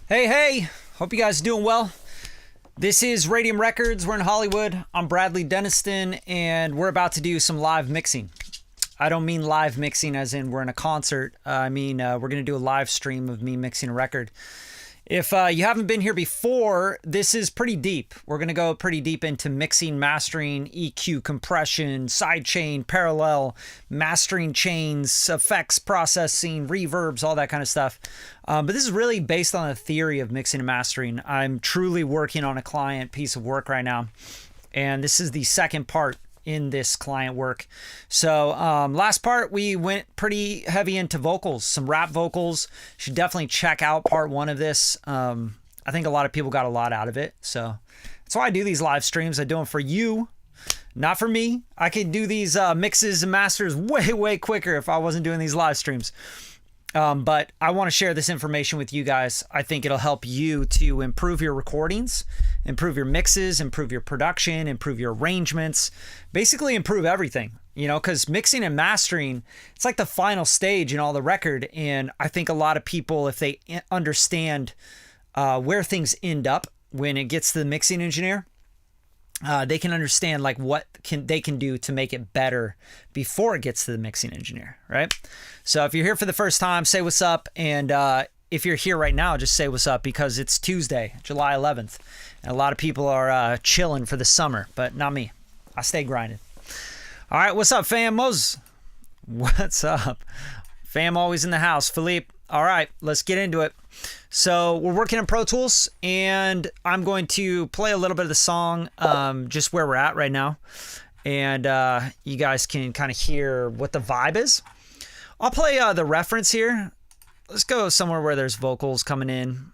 Hey, hope you guys are doing well. This is Radium Records. We're in Hollywood. I'm Bradley Deniston, and we're about to do some live mixing. I don't mean live mixing as in we're in a concert. I mean we're going to do a live stream of me mixing a record. If you haven't been here before, this is pretty deep. We're going to go pretty deep into mixing, mastering, EQ, compression, sidechain, parallel, mastering chains, effects, processing, reverbs, all that kind of stuff. But this is really based on the theory of mixing and mastering. I'm truly working on a client piece of work right now, and this is the second part in this client work. So last part we went pretty heavy into vocals, some rap vocals. Should definitely check out part one of this. I think a lot of people got a lot out of it, so that's why I do these live streams. I do them for you, not for me. I could do these mixes and masters way quicker if I wasn't doing these live streams. But I want to share this information with you guys. I think it'll help you to improve your recordings, improve your mixes, improve your production, improve your arrangements, basically improve everything, because mixing and mastering, it's like the final stage in all the record. And I think a lot of people, if they understand where things end up when it gets to the mixing engineer, they can understand like what they can do to make it better before it gets to the mixing engineer, right? So if you're here for the first time, say what's up. And if you're here right now, just say what's up, because it's Tuesday, July 11th. And a lot of people are chilling for the summer, but not me. I stay grinding. All right, what's up, fam? Moses, what's up? Fam always in the house. Philippe. All right, let's get into it. So we're working in Pro Tools, and I'm going to play a little bit of the song, just where we're at right now. And you guys can kind of hear what the vibe is. I'll play the reference here. Let's go somewhere where there's vocals coming in.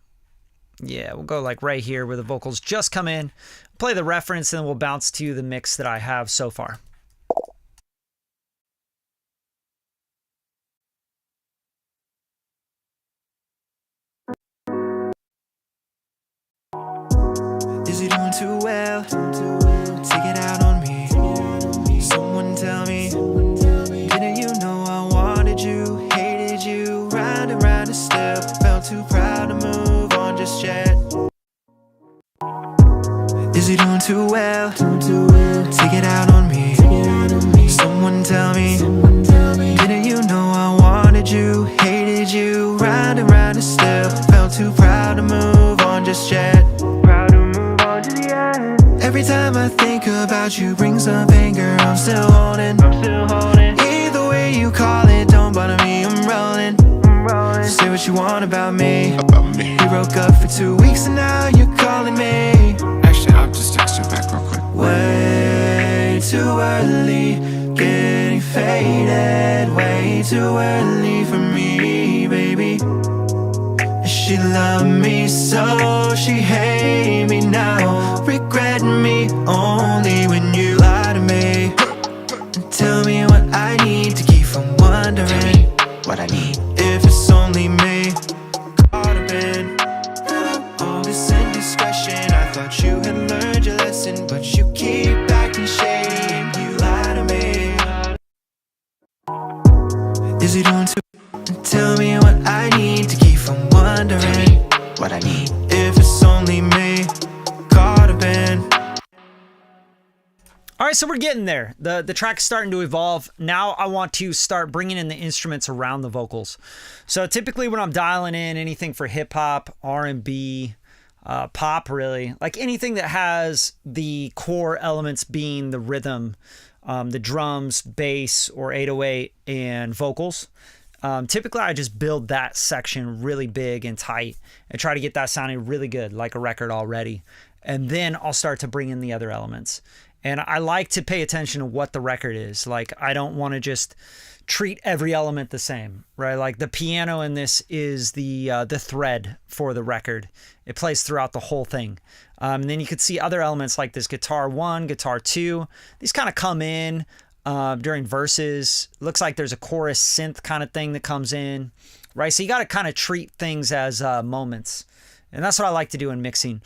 Yeah, we'll go like right here where the vocals just come in. Play the reference, and then we'll bounce to the mix that I have so far. Is he doing too well? Take it out on me. Someone tell me. Didn't you know I wanted you? Hated you. Round and round and still felt too proud to move on just yet. Is he doing too well? Take it out on me. Someone tell me. Didn't you know I wanted you? Hated you. Round and still felt too proud to move on just yet. Every time I think about you brings up anger, I'm still holding. Either way you call it, don't bother me, I'm rolling. Say what you want about me. We broke up for 2 weeks and now you're calling me. Actually, I'll just text you back real quick. Way too early, getting faded. Way too early for me, baby. She loved me so, she hate me now. Regretting me only when you lie to me. Tell me what I need to keep from wondering what I need. If it's only me, caught up in all this indiscretion. I thought you had learned your lesson, but you keep acting shady and you lie to me. Is he doing too? Tell me what I need to keep from wondering what I need. If it's only me, caught up in. All right, so we're getting there. The track's starting to evolve. Now I want to start bringing in the instruments around the vocals. So typically when I'm dialing in anything for hip hop, R&B, pop, really, like anything that has the core elements being the rhythm, the drums, bass, or 808, and vocals. Typically I just build that section really big and tight and try to get that sounding really good, like a record already. And then I'll start to bring in the other elements. And I like to pay attention to what the record is. Like, I don't want to just treat every element the same, right? Like the piano in this is the thread for the record. It plays throughout the whole thing. And then you could see other elements like this guitar 1, guitar 2. These kind of come in during verses. Looks like there's a chorus synth kind of thing that comes in, right? So you got to kind of treat things as moments. And that's what I like to do in mixing.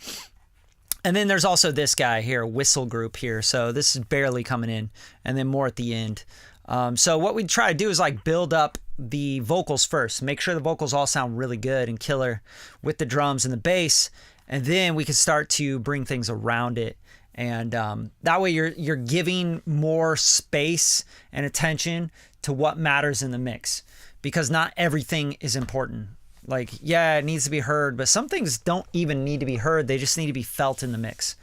And then there's also this guy here, whistle group here. So this is barely coming in, and then more at the end. So what we try to do is like build up the vocals first, make sure the vocals all sound really good and killer with the drums and the bass, and then we can start to bring things around it. And that way you're giving more space and attention to what matters in the mix, because not everything is important. Like, yeah, it needs to be heard, but some things don't even need to be heard. They just need to be felt in the mix.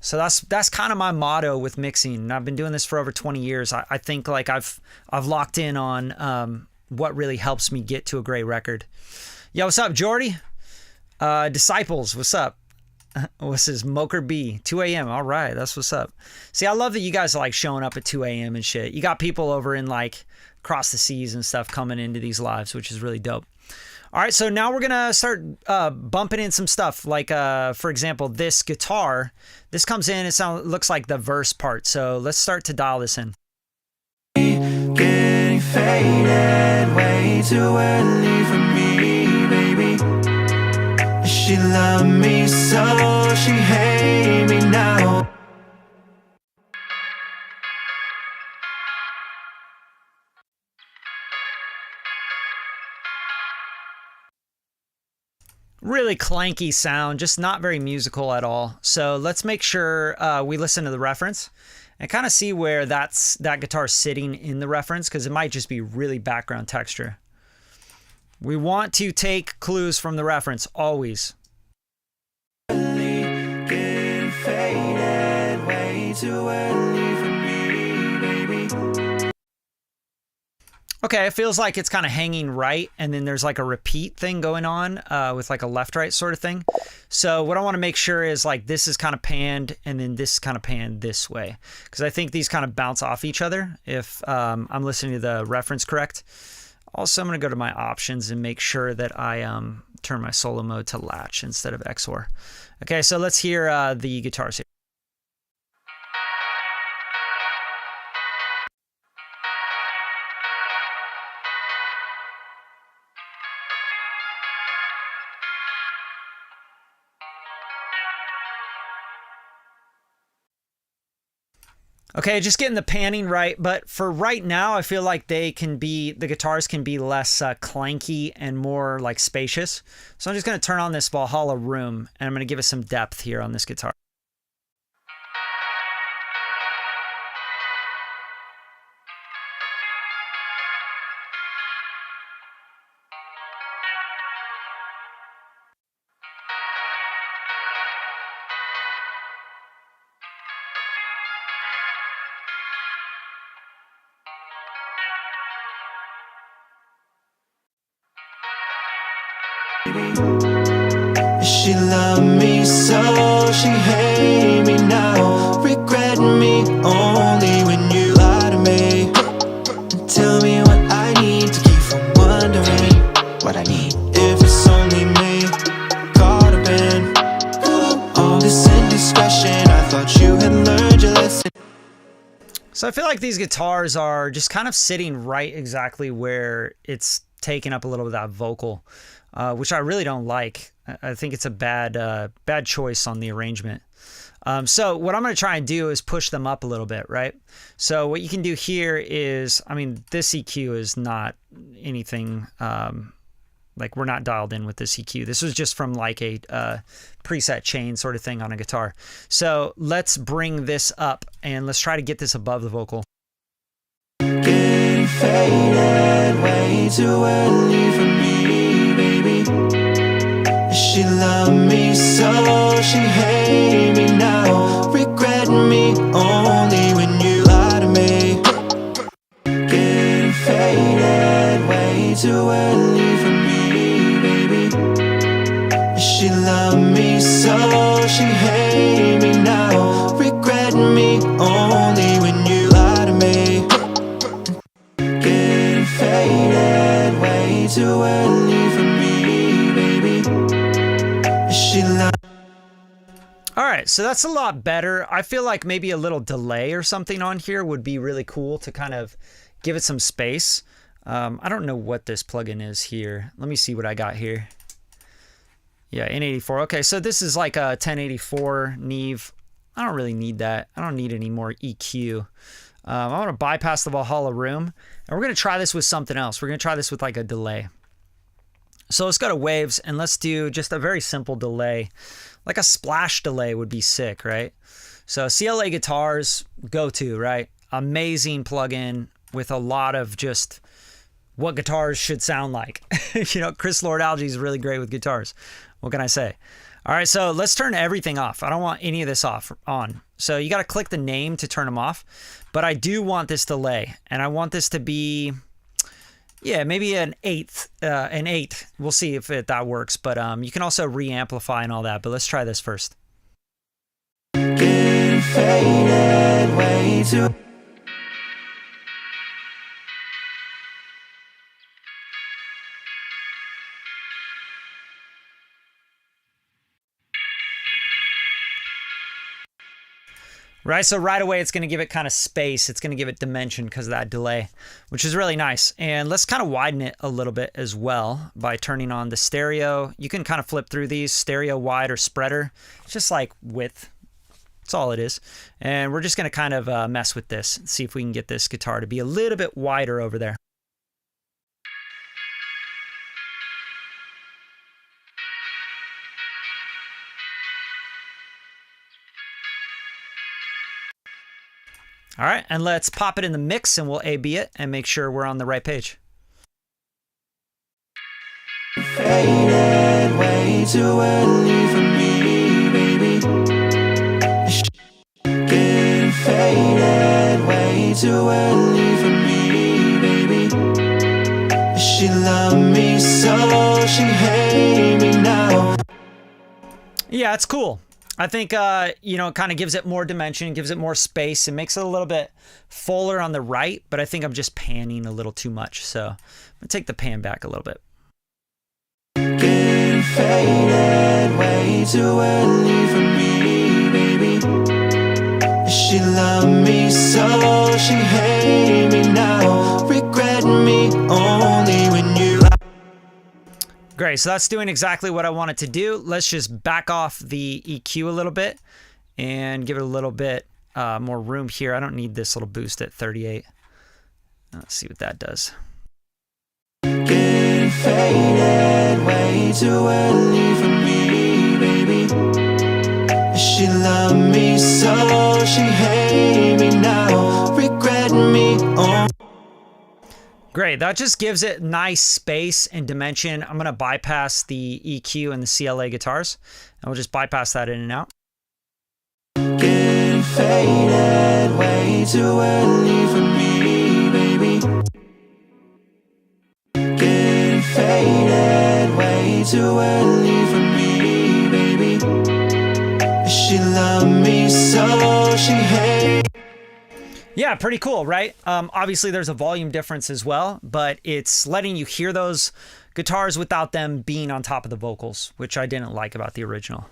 So that's kind of my motto with mixing. And I've been doing this for over 20 years. I think like I've locked in on what really helps me get to a great record. Yo, what's up, Jordy? Disciples, what's up? What's this? Moker B, 2 a.m. All right, that's what's up. See, I love that you guys are like showing up at 2 a.m. and shit. You got people over in like across the seas and stuff coming into these lives, which is really dope. All right, so now we're gonna start bumping in some stuff. Like, for example, this guitar. This comes in. It looks like the verse part. So let's start to dial this in. Getting faded way too early for me, baby. She loved me so she hate me now. Really clanky sound, just not very musical at all. So let's make sure we listen to the reference and kind of see where that guitar is sitting in the reference, because it might just be really background texture. We want to take clues from the reference always. Getting faded way too early for me, baby. Okay, it feels like it's kind of hanging right, and then there's like a repeat thing going on with like a left-right sort of thing. So what I want to make sure is like this is kind of panned, and then this is kind of panned this way, because I think these kind of bounce off each other if I'm listening to the reference correct. Also, I'm going to go to my options and make sure that I turn my solo mode to latch instead of XOR. Okay, so let's hear the guitars here. Okay, just getting the panning right, but for right now, I feel like the guitars can be less clanky and more like spacious. So I'm just going to turn on this Valhalla Room, and I'm going to give it some depth here on this guitar. She loved me so she hate me now. Regret me only when you lie to me. And tell me what I need to keep from wondering what I need. If it's only me, caught up in all this indiscretion. I thought you had learned your lesson. So I feel like these guitars are just kind of sitting right exactly where it's taking up a little bit of that vocal, which I really don't like. I think it's a bad choice on the arrangement. So what I'm going to try and do is push them up a little bit, right? So what you can do here is, I mean, this EQ is not anything, like we're not dialed in with this EQ. This was just from like a preset chain sort of thing on a guitar. So let's bring this up and let's try to get this above the vocal. Getting faded way too early for me, baby. She loved me so she hate me now. Regret me only when you lie to me. Getting faded way too early for me, baby. She loved me so she hate me now. Regret me only when you lie to me. Getting faded way too early for me, baby. She loved. All right, so that's a lot better. I feel like maybe a little delay or something on here would be really cool to kind of give it some space. I don't know what this plugin is here. Let me see what I got here. Yeah, N84. Okay, so this is like a 1084 Neve. I don't really need that. I don't need any more EQ. I'm going to bypass the Valhalla room, and we're going to try this with something else. We're going to try this with like a delay. So let's go to waves, and let's do just a very simple delay. Like a splash delay would be sick, right? So CLA guitars, go-to, right? Amazing plugin with a lot of just what guitars should sound like. You know, Chris Lord-Alge is really great with guitars. What can I say? All right, so let's turn everything off. I don't want any of this on. So you got to click the name to turn them off. But I do want this delay, and I want this to be, yeah, maybe an eighth, an 8. We'll see if that works. But you can also re-amplify and all that. But let's try this first. Getting faded way too. Right, so right away it's going to give it kind of space. It's going to give it dimension because of that delay, which is really nice. And let's kind of widen it a little bit as well by turning on the stereo. You can kind of flip through these, stereo, wide, or spreader. It's just like width. That's all it is. And we're just going to kind of mess with this and see if we can get this guitar to be a little bit wider over there. All right, and let's pop it in the mix and we'll A-B it and make sure we're on the right page. Faded way too early for me, baby. Getting faded way too early for me, baby. She loved me so she hate me now. Yeah, it's cool. I think, you know, it kind of gives it more dimension, gives it more space. It makes it a little bit fuller on the right, but I think I'm just panning a little too much. So I'm going to take the pan back a little bit. Getting faded way too early for me, baby. She loved me so she hate me now. Regret me only when you. Great, so that's doing exactly what I wanted to do. Let's just back off the EQ a little bit and give it a little bit more room here. I don't need this little boost at 38. Let's see what that does. Getting faded way too early for me, baby. She loved me so she hate me now. Regret me only. Great, that just gives it nice space and dimension. I'm gonna bypass the EQ and the CLA guitars, and we'll just bypass that in and out. Getting faded way too early for me, baby. Getting faded way too early for me, baby. She loved me so she hate. Yeah, pretty cool, right? Obviously, there's a volume difference as well, but it's letting you hear those guitars without them being on top of the vocals, which I didn't like about the original.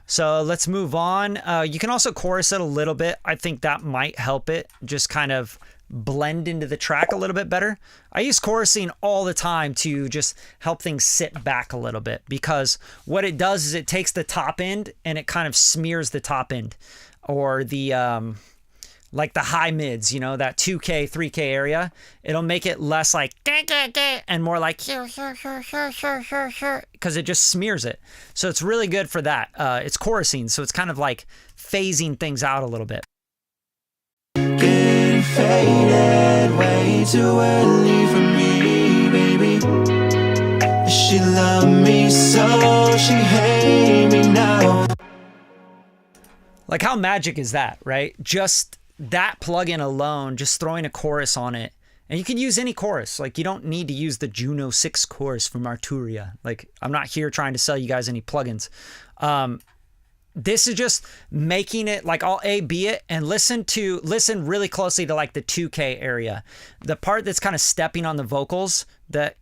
So let's move on. You can also chorus it a little bit. I think that might help it just kind of blend into the track a little bit better. I use chorusing all the time to just help things sit back a little bit, because what it does is it takes the top end and it kind of smears the top end, or the like the high mids, you know, that 2K, 3K area. It'll make it less like and more like because it just smears it. So it's really good for that. It's chorusing, so it's kind of like phasing things out a little bit. Getting faded way too early for me, baby. She loved me so she hate me now. Like, how magic is that, right? Just that plugin alone, just throwing a chorus on it. And you can use any chorus. Like, you don't need to use the Juno 6 chorus from Arturia. Like, I'm not here trying to sell you guys any plugins. This is just making it like, I'll A-B it and listen really closely to like the 2K area. The part that's kind of stepping on the vocals, the,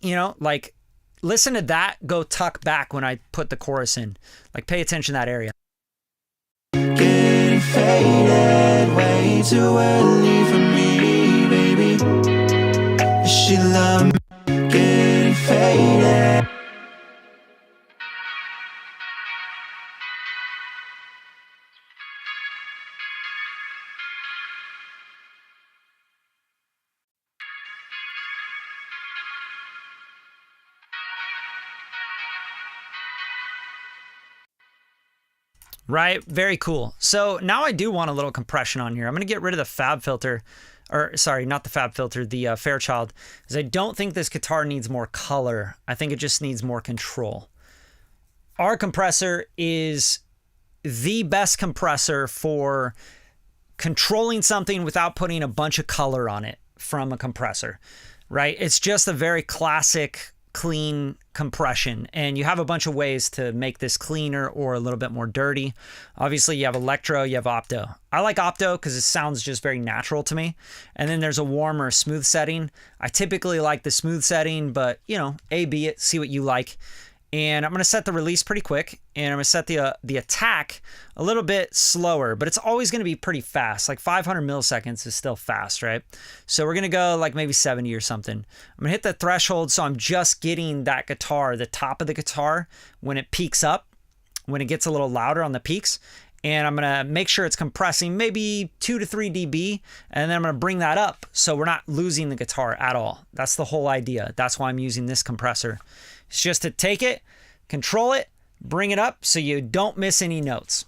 you know, like, listen to that go tuck back when I put the chorus in. Like, pay attention to that area. Getting faded way too early for me, baby. She loved me. Getting faded. Right? Very cool. So now I do want a little compression on here. I'm going to get rid of the fab filter, or sorry, not the fab filter, the Fairchild, because I don't think this guitar needs more color. I think it just needs more control. Our compressor is the best compressor for controlling something without putting a bunch of color on it from a compressor, right? It's just a very classic clean compression, and you have a bunch of ways to make this cleaner or a little bit more dirty. Obviously you have electro, you have opto. I like opto because it sounds just very natural to me. And then there's a warm or smooth setting. I typically like the smooth setting, but you know, A/B it, see what you like. And I'm going to set the release pretty quick, and I'm going to set the attack a little bit slower, but it's always going to be pretty fast. Like 500 milliseconds is still fast, right? So we're going to go like maybe 70 or something. I'm going to hit the threshold, so I'm just getting that guitar, the top of the guitar, when it peaks up, when it gets a little louder on the peaks. And I'm going to make sure it's compressing maybe 2 to 3 dB, and then I'm going to bring that up so we're not losing the guitar at all. That's the whole idea. That's why I'm using this compressor. It's just to take it, control it, bring it up so you don't miss any notes.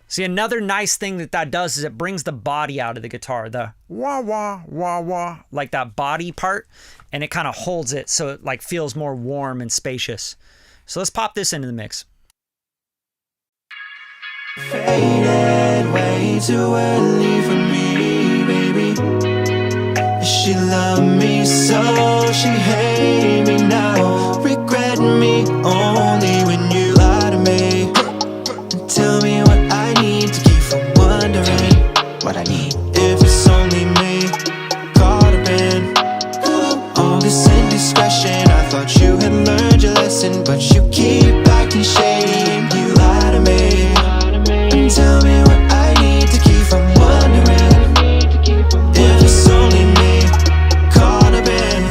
See, another nice thing that does is it brings the body out of the guitar, the wah, wah, wah, wah, like that body part, and it kind of holds it so it like feels more warm and spacious. So let's pop this into the mix. Faded way too early for me, baby. She loved me so, she hate me now. Regret me only when you lie to me. Tell me what I need to keep from wondering what I need. If it's only me, caught up in all this indiscretion. I thought you had learned your lesson, but you keep acting shady and you lie to me. Tell me what I need to keep from wondering if it's only me, caught up in.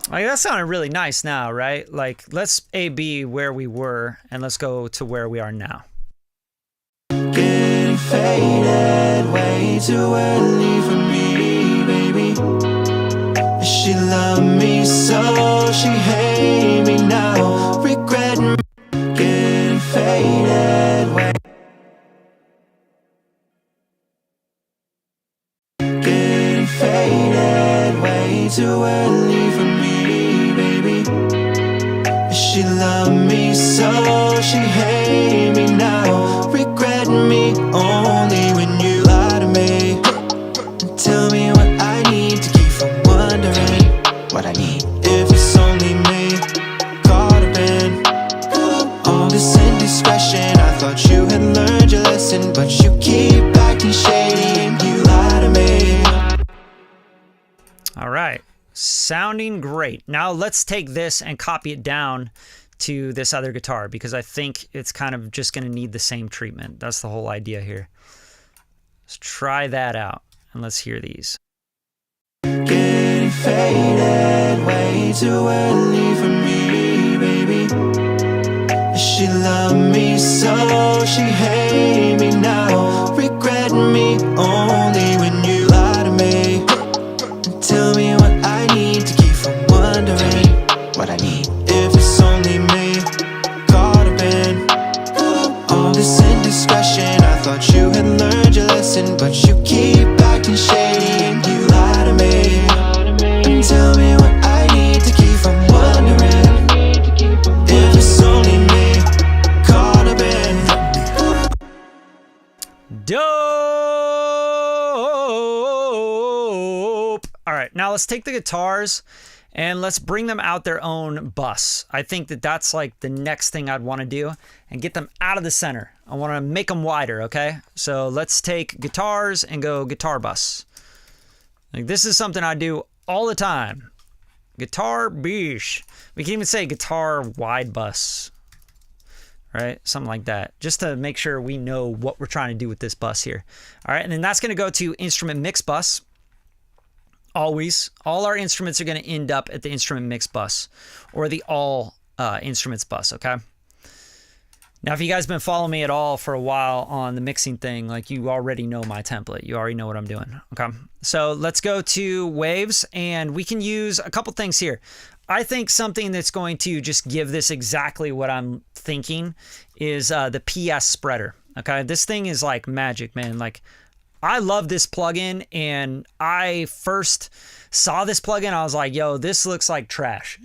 Like that sounded really nice now, right? Like let's A/B where we were and let's go to where we are now. Getting faded way too early for me, baby. She loved me so, she hate me now. Regret me. Getting faded way. Getting faded way too early for me, baby. She loved me so, she hate me now. Regret me only when you lie to me. Tell me what I need to keep from wondering what I need. If it's only me, caught up in all this indiscretion. I thought you had learned your lesson, but you keep acting shady and you lie to me. All right, sounding great. Now let's take this and copy it down to this other guitar because I think it's kind of just going to need the same treatment. That's the whole idea here. Let's try that out and let's hear these. Getting faded way too early for me, baby. She loved me so, she hate me now. Regret me only when you lie to me. Tell me what I need to keep from wondering what I need. If it's only me, caught up in all this indiscretion. I thought you had learned your lesson, but you keep acting shady and you lie to me. Tell me what I need to keep from wondering if it's only me, caught up in. Dope! All right, now let's take the guitars and let's bring them out their own bus. I think that's like the next thing I'd want to do and get them out of the center. I want to make them wider, okay? So let's take guitars and go guitar bus. Like this is something I do all the time. Guitar bish. We can even say guitar wide bus, right? Something like that, just to make sure we know what we're trying to do with this bus here. All right, and then that's going to go to instrument mix bus. always. All our instruments are going to end up at the instrument mix bus or the all instruments bus, okay? Now, if you guys have been following me at all for a while on the mixing thing, like you already know my template. You already know what I'm doing, okay? So let's go to waves, and we can use a couple things here. I think something that's going to just give this exactly what I'm thinking is the PS spreader, okay? This thing is like magic, man. Like, I love this plugin, and I first saw this plugin, I was like, yo, this looks like trash.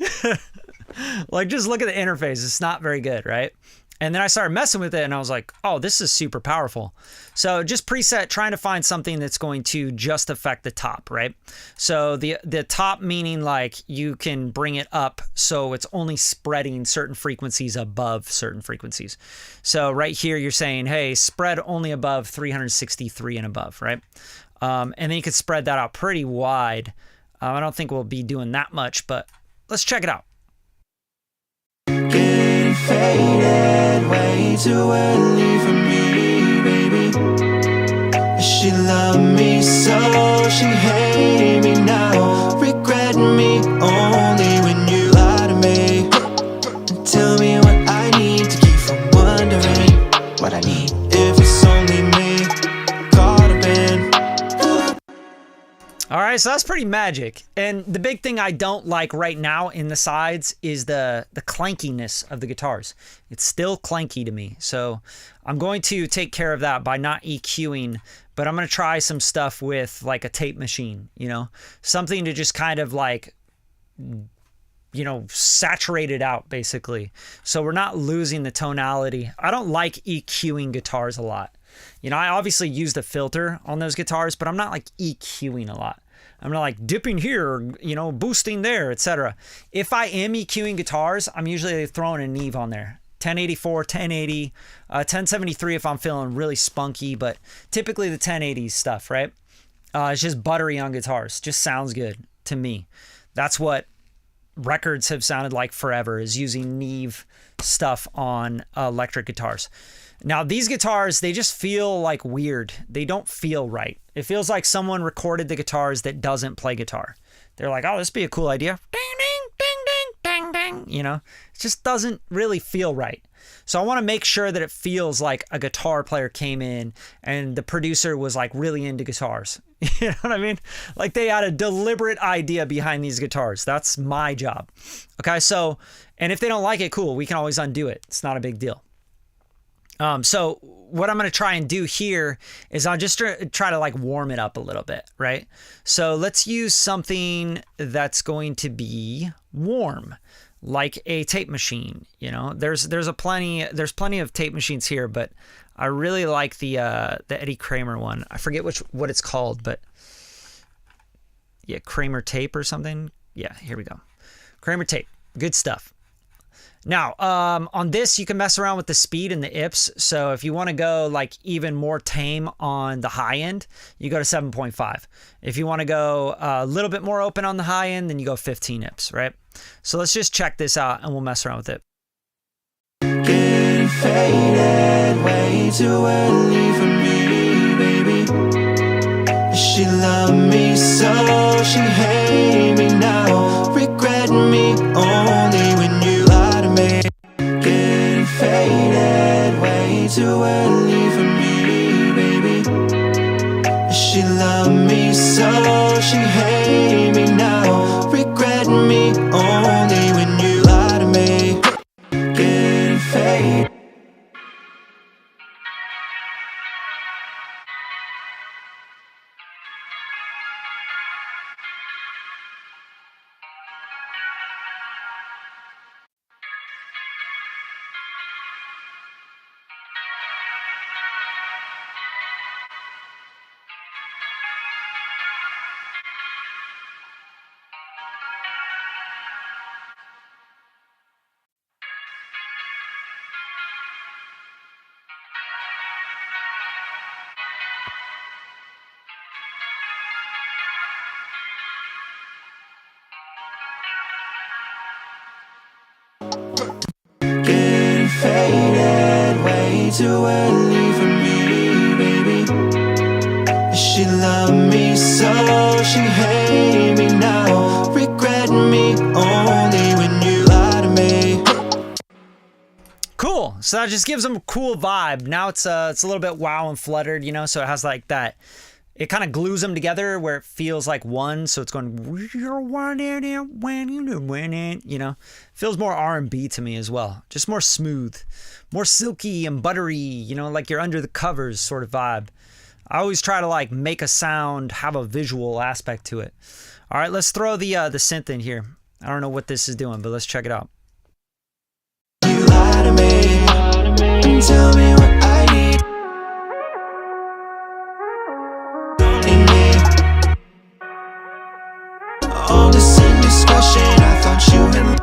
Like, just look at the interface. It's not very good, right? And then I started messing with it, and I was like, oh, this is super powerful. So just preset, trying to find something that's going to just affect the top, right? So the top meaning like you can bring it up so it's only spreading certain frequencies above certain frequencies. So right here, you're saying, hey, spread only above 363 and above, right? And then you could spread that out pretty wide. I don't think we'll be doing that much, but let's check it out. Getting faded way too early for me, baby. She loved me so, she hated me now. Regret me only when you lie to me. Tell me what I need to keep from wondering what I need. If it's only me, caught up in. All right, so that's pretty magic. And the big thing I don't like right now in the sides is the clankiness of the guitars. It's still clanky to me. So I'm going to take care of that by not EQing, but I'm going to try some stuff with like a tape machine, you know, something to just kind of like, you know, saturate it out basically. So we're not losing the tonality. I don't like EQing guitars a lot. You know, I obviously use the filter on those guitars, but I'm not like EQing a lot. I'm not like dipping here, you know, boosting there, etc. If I am EQing guitars, I'm usually throwing a Neve on there. 1084, 1080, 1073 if I'm feeling really spunky, but typically the 1080s stuff, right? It's just buttery on guitars. Just sounds good to me. That's what records have sounded like forever, is using Neve stuff on electric guitars. Now, these guitars, they just feel like weird. They don't feel right. It feels like someone recorded the guitars that doesn't play guitar. They're like, oh, this would be a cool idea. Ding, ding, ding, ding, ding, ding. You know, it just doesn't really feel right. So I want to make sure that it feels like a guitar player came in and the producer was like really into guitars. You know what I mean? Like they had a deliberate idea behind these guitars. That's my job. Okay, so, and if they don't like it, cool. We can always undo it. It's not a big deal. So what I'm going to try and do here is I'll just try to like warm it up a little bit, right? So let's use something that's going to be warm, like a tape machine. You know, there's plenty of tape machines here, but I really like the Eddie Kramer one. I forget what it's called, but yeah, Kramer tape or something. Yeah, here we go. Kramer tape, good stuff. Now, on this, you can mess around with the speed and the IPS. So if you want to go like even more tame on the high end, you go to 7.5. If you want to go a little bit more open on the high end, then you go 15 IPS, right? So let's just check this out and we'll mess around with it. Getting faded way too early for me, baby. She loved me so, she hated me now. Regret me only when you lie to me. Getting faded way too early for me, baby. She loved me so, she hated me now. Regret me only when you lie to me. Getting faded. Getting faded way too early for me, baby. She she loved me so, she hate me now, regret me only when you lie to me. Cool. So that just gives them a cool vibe. Now it's a little bit wow and fluttered, you know, so it has like that. It kind of glues them together where it feels like one. So it's going, you're wanting it when you win it, you know. Feels more R&B to me as well. Just more smooth, more silky and buttery, you know, like you're under the covers sort of vibe. I always try to like make a sound, have a visual aspect to it. All right, let's throw the synth in here. I don't know what this is doing, but let's check it out. You lie to me, tell me what I need. Only me. All this indiscretion, I thought you had.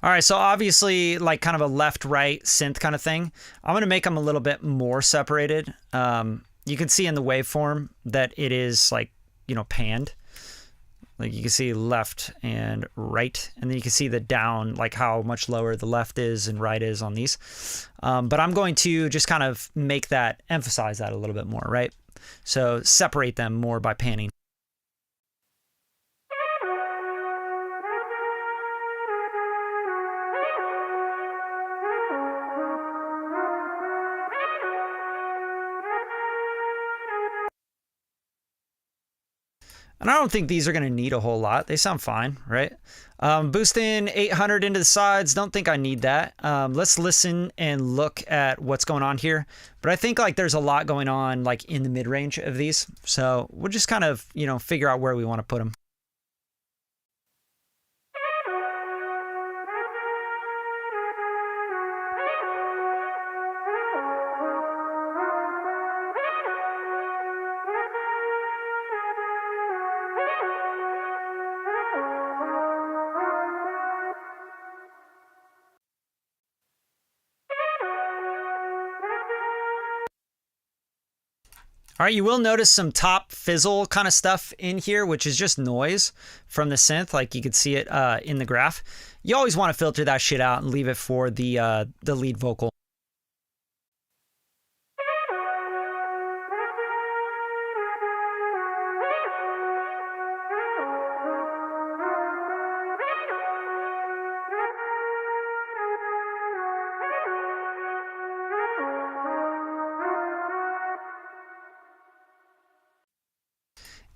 All right, so obviously like kind of a left-right synth kind of thing. I'm going to make them a little bit more separated. You can see in the waveform that it is like, you know, panned. Like you can see left and right, and then you can see the down, like how much lower the left is and right is on these. But I'm going to just kind of make that, emphasize that a little bit more, right? So separate them more by panning. And I don't think these are going to need a whole lot. They sound fine, right? Boosting 800 into the sides. Don't think I need that. Let's listen and look at what's going on here. But I think like there's a lot going on like in the mid-range of these. So we'll just kind of, you know, figure out where we want to put them. All right, you will notice some top fizzle kind of stuff in here, which is just noise from the synth. Like you could see it in the graph. You always want to filter that shit out and leave it for the lead vocal.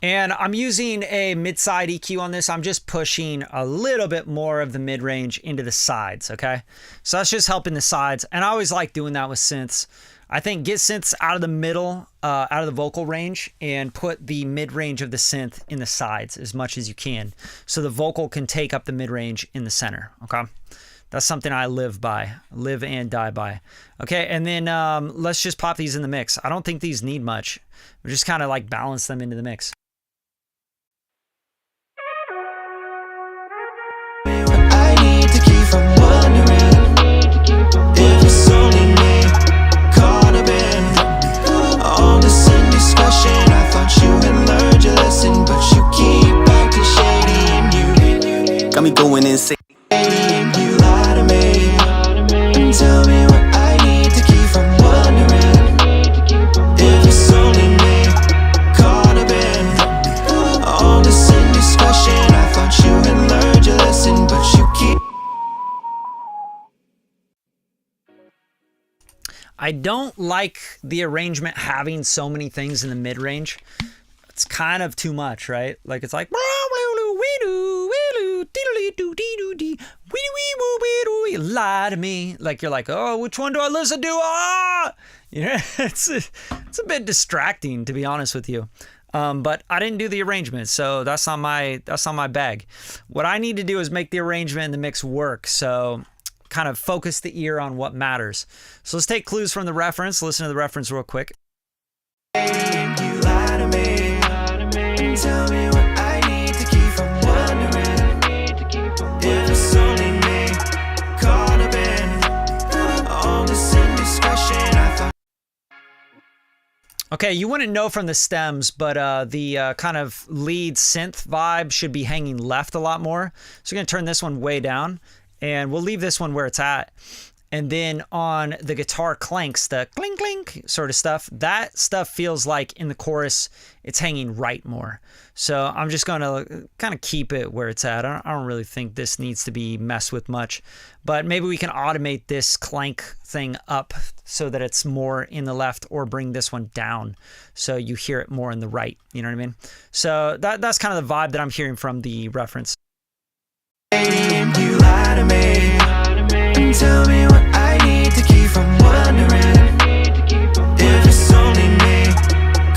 And I'm using a mid-side EQ on this. I'm just pushing a little bit more of the mid-range into the sides, okay? So that's just helping the sides. And I always like doing that with synths. I think get synths out of the middle, out of the vocal range, and put the mid-range of the synth in the sides as much as you can. So the vocal can take up the mid-range in the center, okay? That's something I live by, live and die by. Okay, and then let's just pop these in the mix. I don't think these need much. We just kind of like balance them into the mix. Got me going insane. You lie to me, tell me what I need to keep from wondering if it's only me caught up in all this indiscretion. I thought you had learned your lesson, but you keep. I don't like the arrangement having so many things in the mid-range. It's kind of too much, right? Like it's like lie to me. Like you're like, oh, which one do I listen to? Ah, you know, it's a bit distracting, to be honest with you. But I didn't do the arrangement, so that's not my bag. What I need to do is make the arrangement and the mix work. So kind of focus the ear on what matters. So let's take clues from the reference. Listen to the reference real quick. You lie to me, tell me what I need to keep from wondering if it's only me caught up in all this indiscretion. I thought. Okay, you wouldn't know from the stems, but the kind of lead synth vibe should be hanging left a lot more. So we're going to turn this one way down, and we'll leave this one where it's at. And then on the guitar clanks, the clink clink sort of stuff, that stuff feels like in the chorus, it's hanging right more. So I'm just going to kind of keep it where it's at. I don't really think this needs to be messed with much, but maybe we can automate this clank thing up so that it's more in the left, or bring this one down so you hear it more in the right. You know what I mean? So that's kind of the vibe that I'm hearing from the reference. You lie to me. Tell me what I need to keep from wondering if it's only me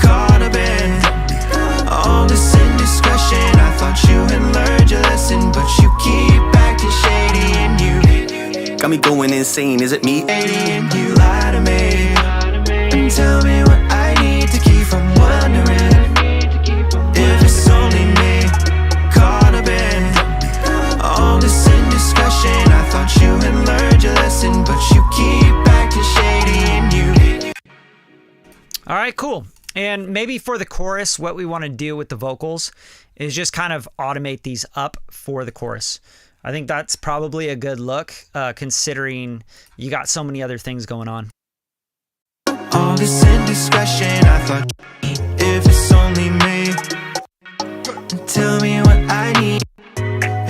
caught up in all this indiscretion. I thought you had learned your lesson, but you keep acting shady, and you Got me going insane, is it me? and you lie to me. Tell me what I need to keep from wondering if it's only me caught up in all this indiscretion. I thought you had learned your lesson, but you keep acting shady, and you. All right, cool. And maybe for the chorus, what we want to do with the vocals is just kind of automate these up for the chorus. I think that's probably a good look, considering you got so many other things going on. All this indiscretion, I thought if it's only me, tell me what I need.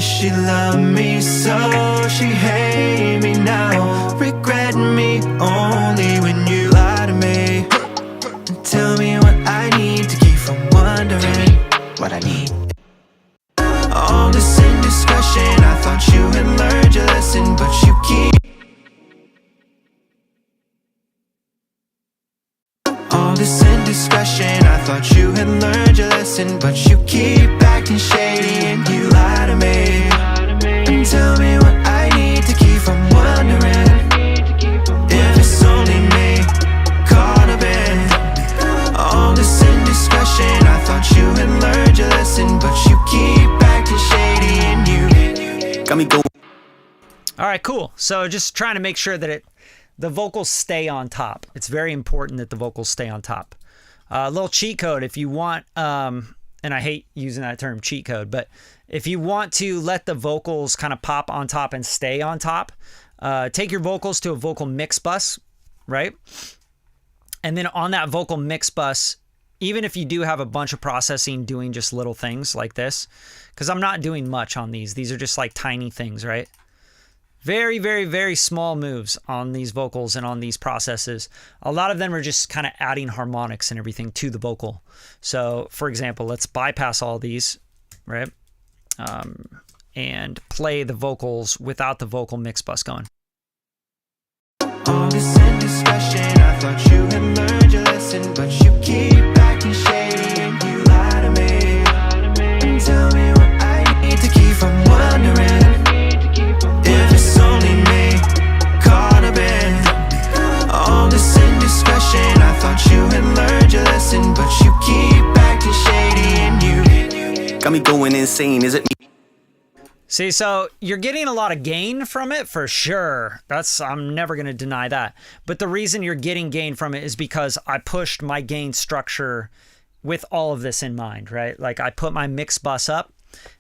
She loved me so, she hated me now, regretting me only when you lie to me. Tell me what I need to keep from wondering what I need. All this indiscretion, I thought you had learned your lesson, but you keep. All this indiscretion, I thought you had learned your lesson, but you keep acting shady, and you lie to me. Tell me what I need to keep from wondering if it's only me caught up in all this indiscretion. I thought you had learned your lesson, but you keep acting shady, and you Got me going. All right, cool. So just trying to make sure that the vocals stay on top. It's very important that the vocals stay on top. A little cheat code if you want, and I hate using that term cheat code, but if you want to let the vocals kind of pop on top and stay on top, take your vocals to a vocal mix bus, right? And then on that vocal mix bus, even if you do have a bunch of processing doing just little things like this, because I'm not doing much on these. These are just like tiny things, right? Very, very, very small moves on these vocals and on these processes. A lot of them are just kind of adding harmonics and everything to the vocal. So, for example, let's bypass all these, right? And play the vocals without the vocal mix bus going. all this indiscretion. I thought you had learned your lesson, but you keep acting shady, and you lie to me. Tell me what I need to keep from wondering if it's only me caught up in all this indiscretion. I thought you had learned your lesson, but you keep acting shady, and you Got me going insane, is it me? See, so you're getting a lot of gain from it for sure. I'm never going to deny that. But the reason you're getting gain from it is because I pushed my gain structure with all of this in mind, right? Like I put my mix bus up,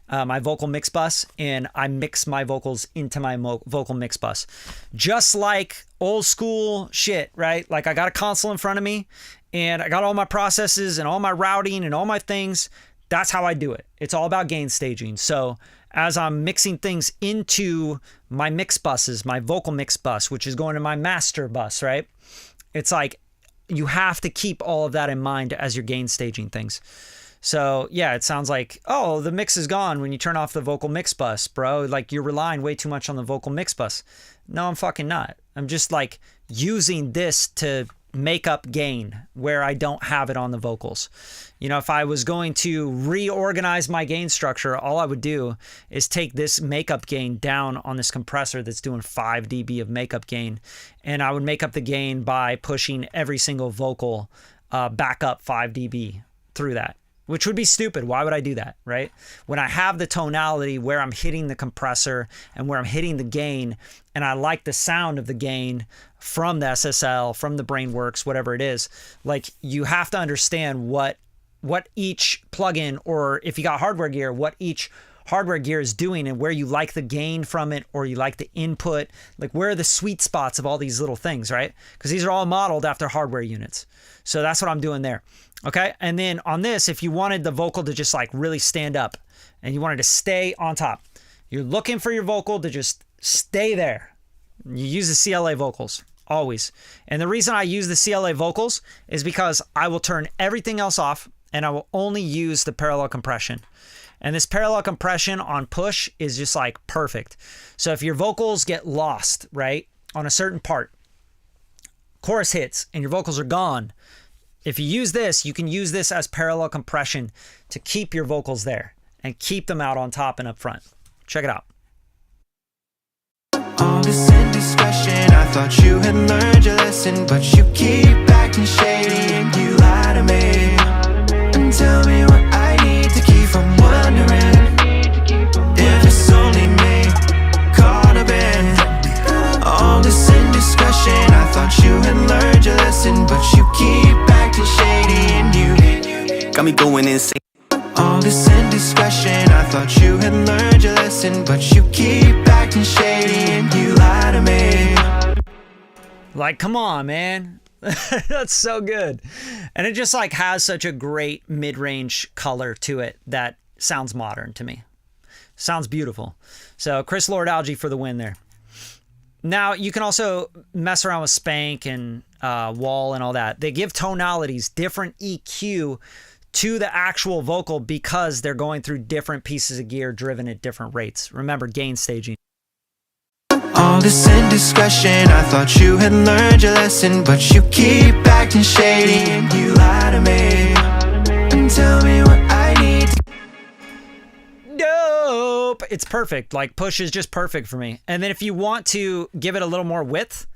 my vocal mix bus, and I mix my vocals into my vocal mix bus. Just like old school shit, right? Like I got a console in front of me and I got all my processes and all my routing and all my things. That's how I do it. It's all about gain staging. So as I'm mixing things into my mix buses, my vocal mix bus, which is going to my master bus, right? It's like you have to keep all of that in mind as you're gain staging things. So yeah, it sounds like, oh, the mix is gone when you turn off the vocal mix bus, bro. Like you're relying way too much on the vocal mix bus. No, I'm fucking not. I'm just like using this to make up gain where I don't have it on the vocals. You know, if I was going to reorganize my gain structure, all I would do is take this makeup gain down on this compressor that's doing 5 dB of makeup gain, and I would make up the gain by pushing every single vocal back up 5 dB through that, which would be stupid. Why would I do that, right? When I have the tonality where I'm hitting the compressor and where I'm hitting the gain, and I like the sound of the gain from the SSL, from the Brainworks, whatever it is, like you have to understand what each plugin, or if you got hardware gear, what each hardware gear is doing and where you like the gain from it or you like the input, like where are the sweet spots of all these little things, right? Because these are all modeled after hardware units. So that's what I'm doing there. Okay. And then on this, if you wanted the vocal to just like really stand up and you wanted to stay on top, you're looking for your vocal to just stay there. You use the CLA vocals always. And the reason I use the CLA vocals is because I will turn everything else off and I will only use the parallel compression. And this parallel compression on push is just like perfect. So if your vocals get lost, right, on a certain part, chorus hits and your vocals are gone, if you use this, you can use this as parallel compression to keep your vocals there and keep them out on top and up front. Check it out. All this indiscretion, I thought you had learned your lesson, but you keep acting shady and you lie to me. And tell me what I need to keep from wondering if it's only me caught up in all this indiscretion. I thought you had learned your lesson, but you keep acting shady and you Got me going insane. all this indiscretion. I thought you had learned your lesson, but you keep acting shady and you lie to me. Like, come on, man. That's so good. And it just like has such a great mid-range color to it that sounds modern to me. Sounds beautiful. So Chris Lord Algae for the win there. Now you can also mess around with spank and wall and all that. They give tonalities, different EQ to the actual vocal because they're going through different pieces of gear driven at different rates. Remember, gain staging. All this indiscretion, I thought you had learned your lesson, but you keep acting shady and you lie to me. And tell me what I need to Dope. It's perfect. Like push is just perfect for me. And then if you want to give it a little more width,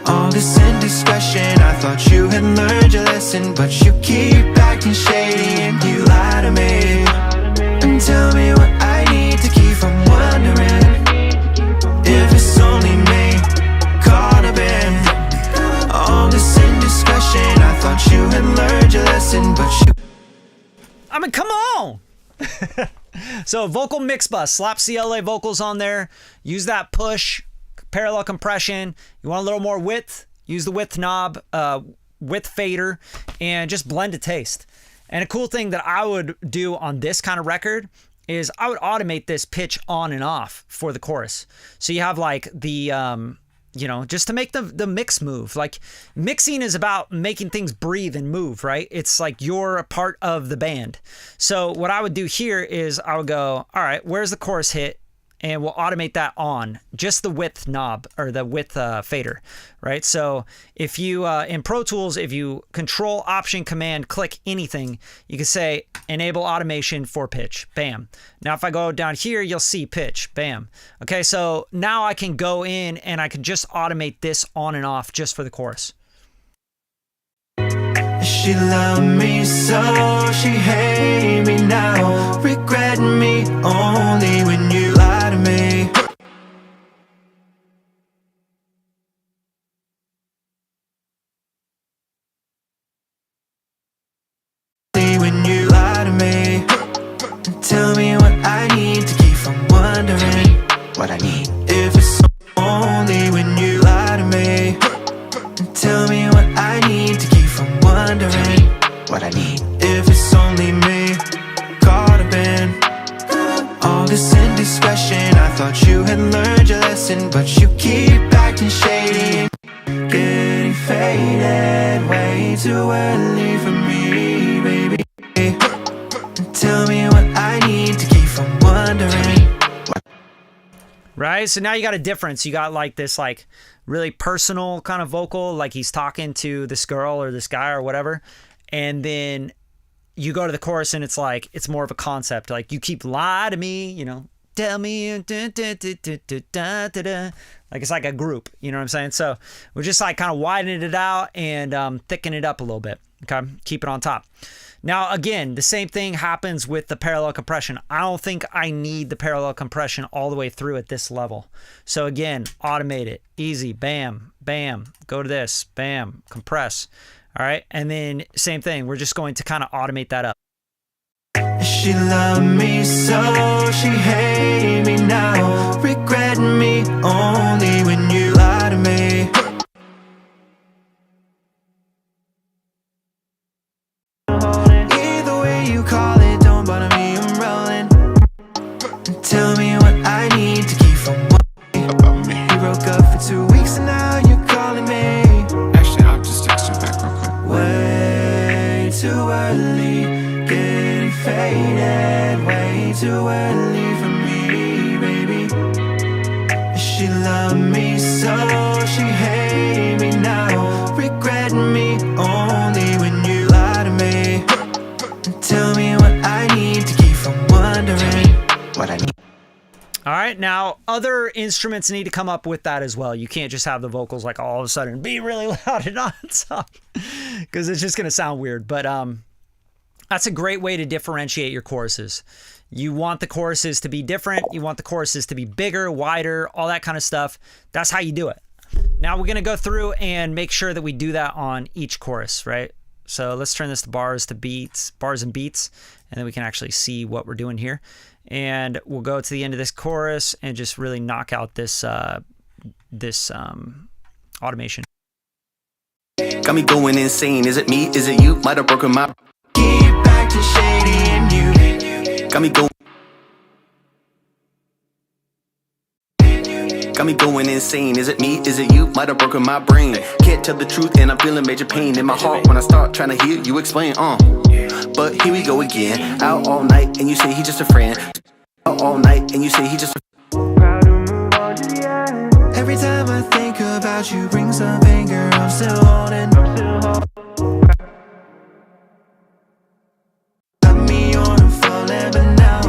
all this indiscretion, I thought you had learned your lesson, but you keep acting shady and you lie to me. And tell me what I need to keep from wondering if it's only me caught up in all this indiscretion. I thought you had learned your lesson, but you I mean, come on. So vocal mix bus, slap CLA vocals on there, use that push, parallel compression. You want a little more width, use the width knob, width fader, and just blend to taste. And a cool thing that I would do on this kind of record is I would automate this pitch on and off for the chorus. So you have like the, just to make the mix move. Like mixing is about making things breathe and move, right? It's like you're a part of the band. So what I would do here is I would go, all right, where's the chorus hit? And we'll automate that on just the width knob or the width fader, right? So if you, in Pro Tools, if you Control, Option, Command, click anything, you can say enable automation for pitch, bam. Now if I go down here, you'll see pitch, bam. Okay, so now I can go in and I can just automate this on and off just for the chorus. She loved me so, she hate me now, regret me only when you lie to me. When you lie to me, tell me what I need to keep from wondering what I need. If it's only when you lie to me, tell me what I need to keep from wondering what I need. If it's only me caught up in all this indiscretion, I thought you had learned your lesson, but you keep acting shady, getting faded way too early for me, baby. Tell me what I need to keep from wondering. Right? So now you got a difference. You got like this like really personal kind of vocal, like he's talking to this girl or this guy or whatever. And then you go to the chorus and it's like, it's more of a concept. Like you keep lie to me, tell me, like it's like a group, you know what I'm saying? So we're just like kind of widening it out and thicken it up a little bit. Okay. Keep it on top. Now, again, the same thing happens with the parallel compression. I don't think I need the parallel compression all the way through at this level. So again, automate it. Easy. Bam, bam. Go to this. Bam. Compress. All right. And then same thing. We're just going to kind of automate that up. She loved me so, she hate me now, regret me only when you lie to me. Either way you call it, don't bother me, I'm rolling. Tell me what I need to keep from About me. we broke up for 2 weeks and now you're calling me. Actually, I'll just text you back real quick. Way too early, getting faded. Way too early for me, baby. She loved me so, she hate me now, regret me only when you lie to me. Tell me what I need to keep from wondering what I need. All right, now other instruments need to come up with that as well. You can't just have the vocals like all of a sudden be really loud and nonstop because it's just going to sound weird. But that's a great way to differentiate your choruses. You want the choruses to be different. You want the choruses to be bigger, wider, all that kind of stuff. That's how you do it. Now we're going to go through and make sure that we do that on each chorus, right? So let's turn this to bars and beats, and then we can actually see what we're doing here. And we'll go to the end of this chorus and just really knock out this automation. Got me going insane. Is it me? Is it you? Might have broken my. Keep acting shady and you Got me going. Got me going insane. Is it me? Is it you? Might have broken my brain. Can't tell the truth and I'm feeling major pain in my heart when I start trying to hear you explain. But here we go again. Out all night and you say he's just a friend. Out all night and you say he's just a. Every time I think about you, brings up anger. I'm still holding. Got me on a falling, but now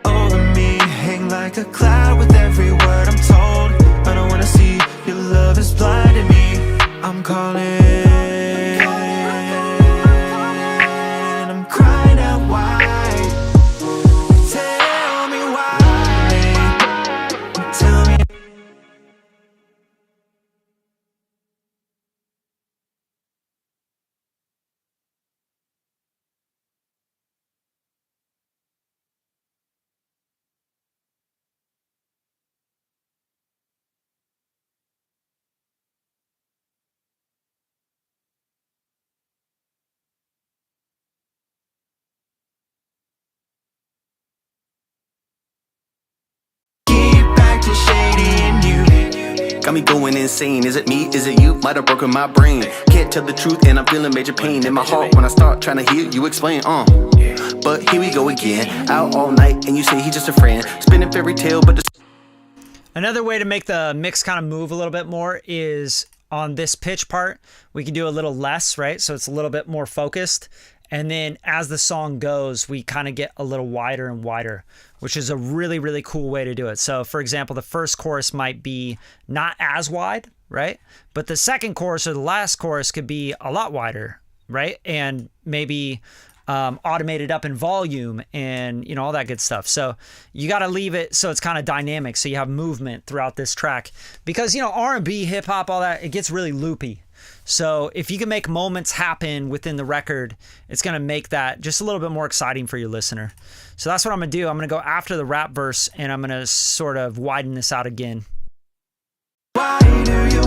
over me, hang like a cloud with every word I'm told. I don't wanna see your love is blinding me. I'm calling, I'm crying out why. Tell me why. Tell me. Got me going insane. Is it me? Is it you? Might have broken my brain. Can't tell the truth and I'm feeling major pain in my heart when I start trying to hear you explain. But here we go again. Out all night and you say he's just a friend. Spinning fairy tale, but the. Another way to make the mix kind of move a little bit more is on this pitch part, we can do a little less, right? So it's a little bit more focused. And then as the song goes, we kind of get a little wider and wider, which is a really, really cool way to do it. So for example, the first chorus might be not as wide, right? But the second chorus or the last chorus could be a lot wider, right? And maybe automated up in volume and, you know, all that good stuff. So you got to leave it so it's kind of dynamic. So you have movement throughout this track because, you know, R&B, hip hop, all that, it gets really loopy. So if you can make moments happen within the record, it's going to make that just a little bit more exciting for your listener. So that's what I'm going to do. I'm going to go after the rap verse and I'm going to sort of widen this out again. Why do you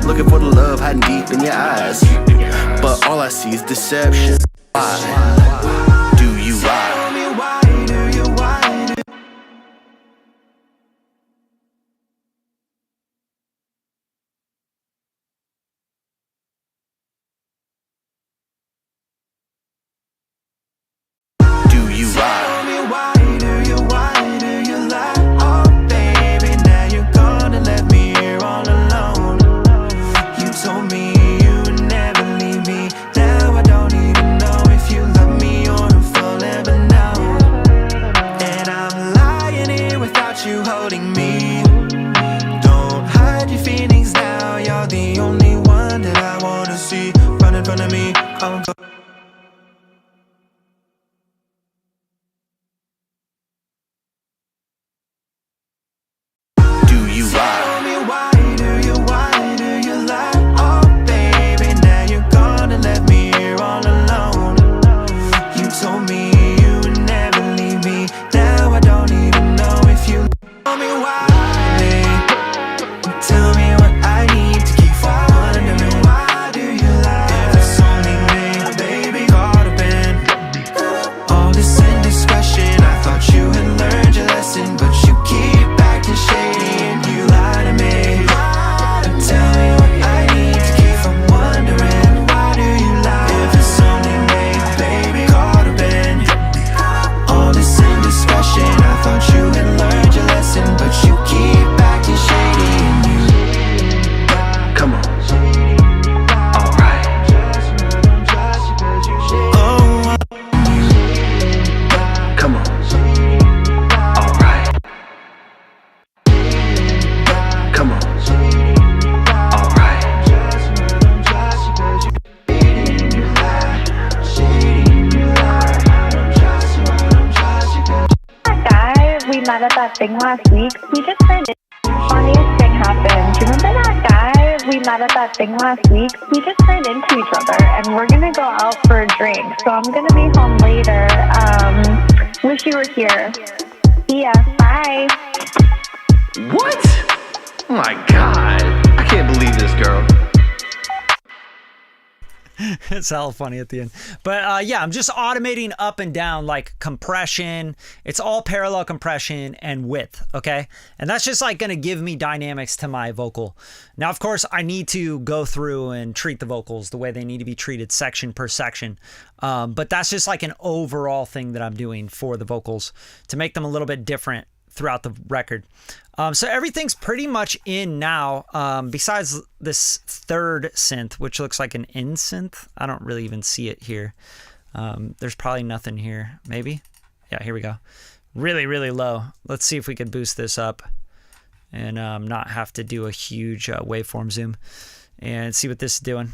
Looking for the love hiding deep in your eyes, but all I see is deception. Why do you lie? tell me why do you Do you lie? Tell me why do you lie? Oh baby, now you're gonna let me here all alone. You told me you would never leave me. Now I don't even know if you love me or if I'll ever know. And I'm lying here without you holding me. Don't hide your feelings now. You're the only one that I wanna see right in front of me. I'm Do you lie? Tell me why do you lie? Oh baby, now you're gonna let me here all alone. met at that thing last week? We just heard the funniest thing happen. Do you remember that guy we met at that thing last week? We just turned into each other, and we're gonna go out for a drink. So I'm gonna be home later. Wish you were here. See ya. Bye. What? Oh my god. I can't believe this girl. It's hella funny at the end. But yeah, I'm just automating up and down like compression. It's all parallel compression and width, okay? And that's just like going to give me dynamics to my vocal. Now, of course, I need to go through and treat the vocals the way they need to be treated section per section. But that's just like an overall thing that I'm doing for the vocals to make them a little bit different throughout the record. So everything's pretty much in now, besides this third synth, which looks like an in synth. I don't really even see it here. There's probably nothing here. Maybe? Yeah, here we go. Really, really low. Let's see if we can boost this up and not have to do a huge waveform zoom and see what this is doing.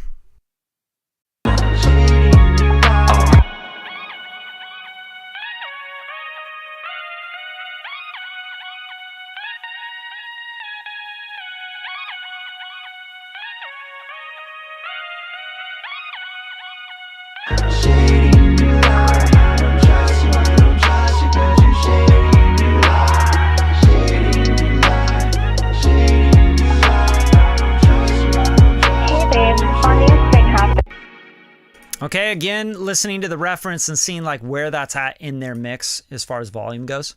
Okay, again, listening to the reference and seeing like where that's at in their mix as far as volume goes.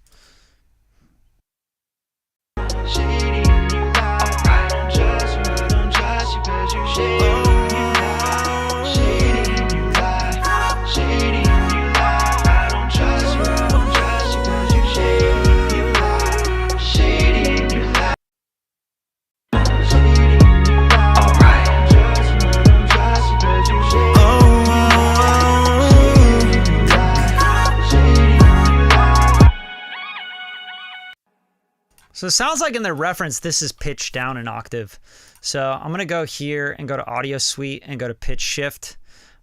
So it sounds like in the reference, this is pitched down an octave. So I'm going to go here and go to Audio Suite and go to Pitch Shift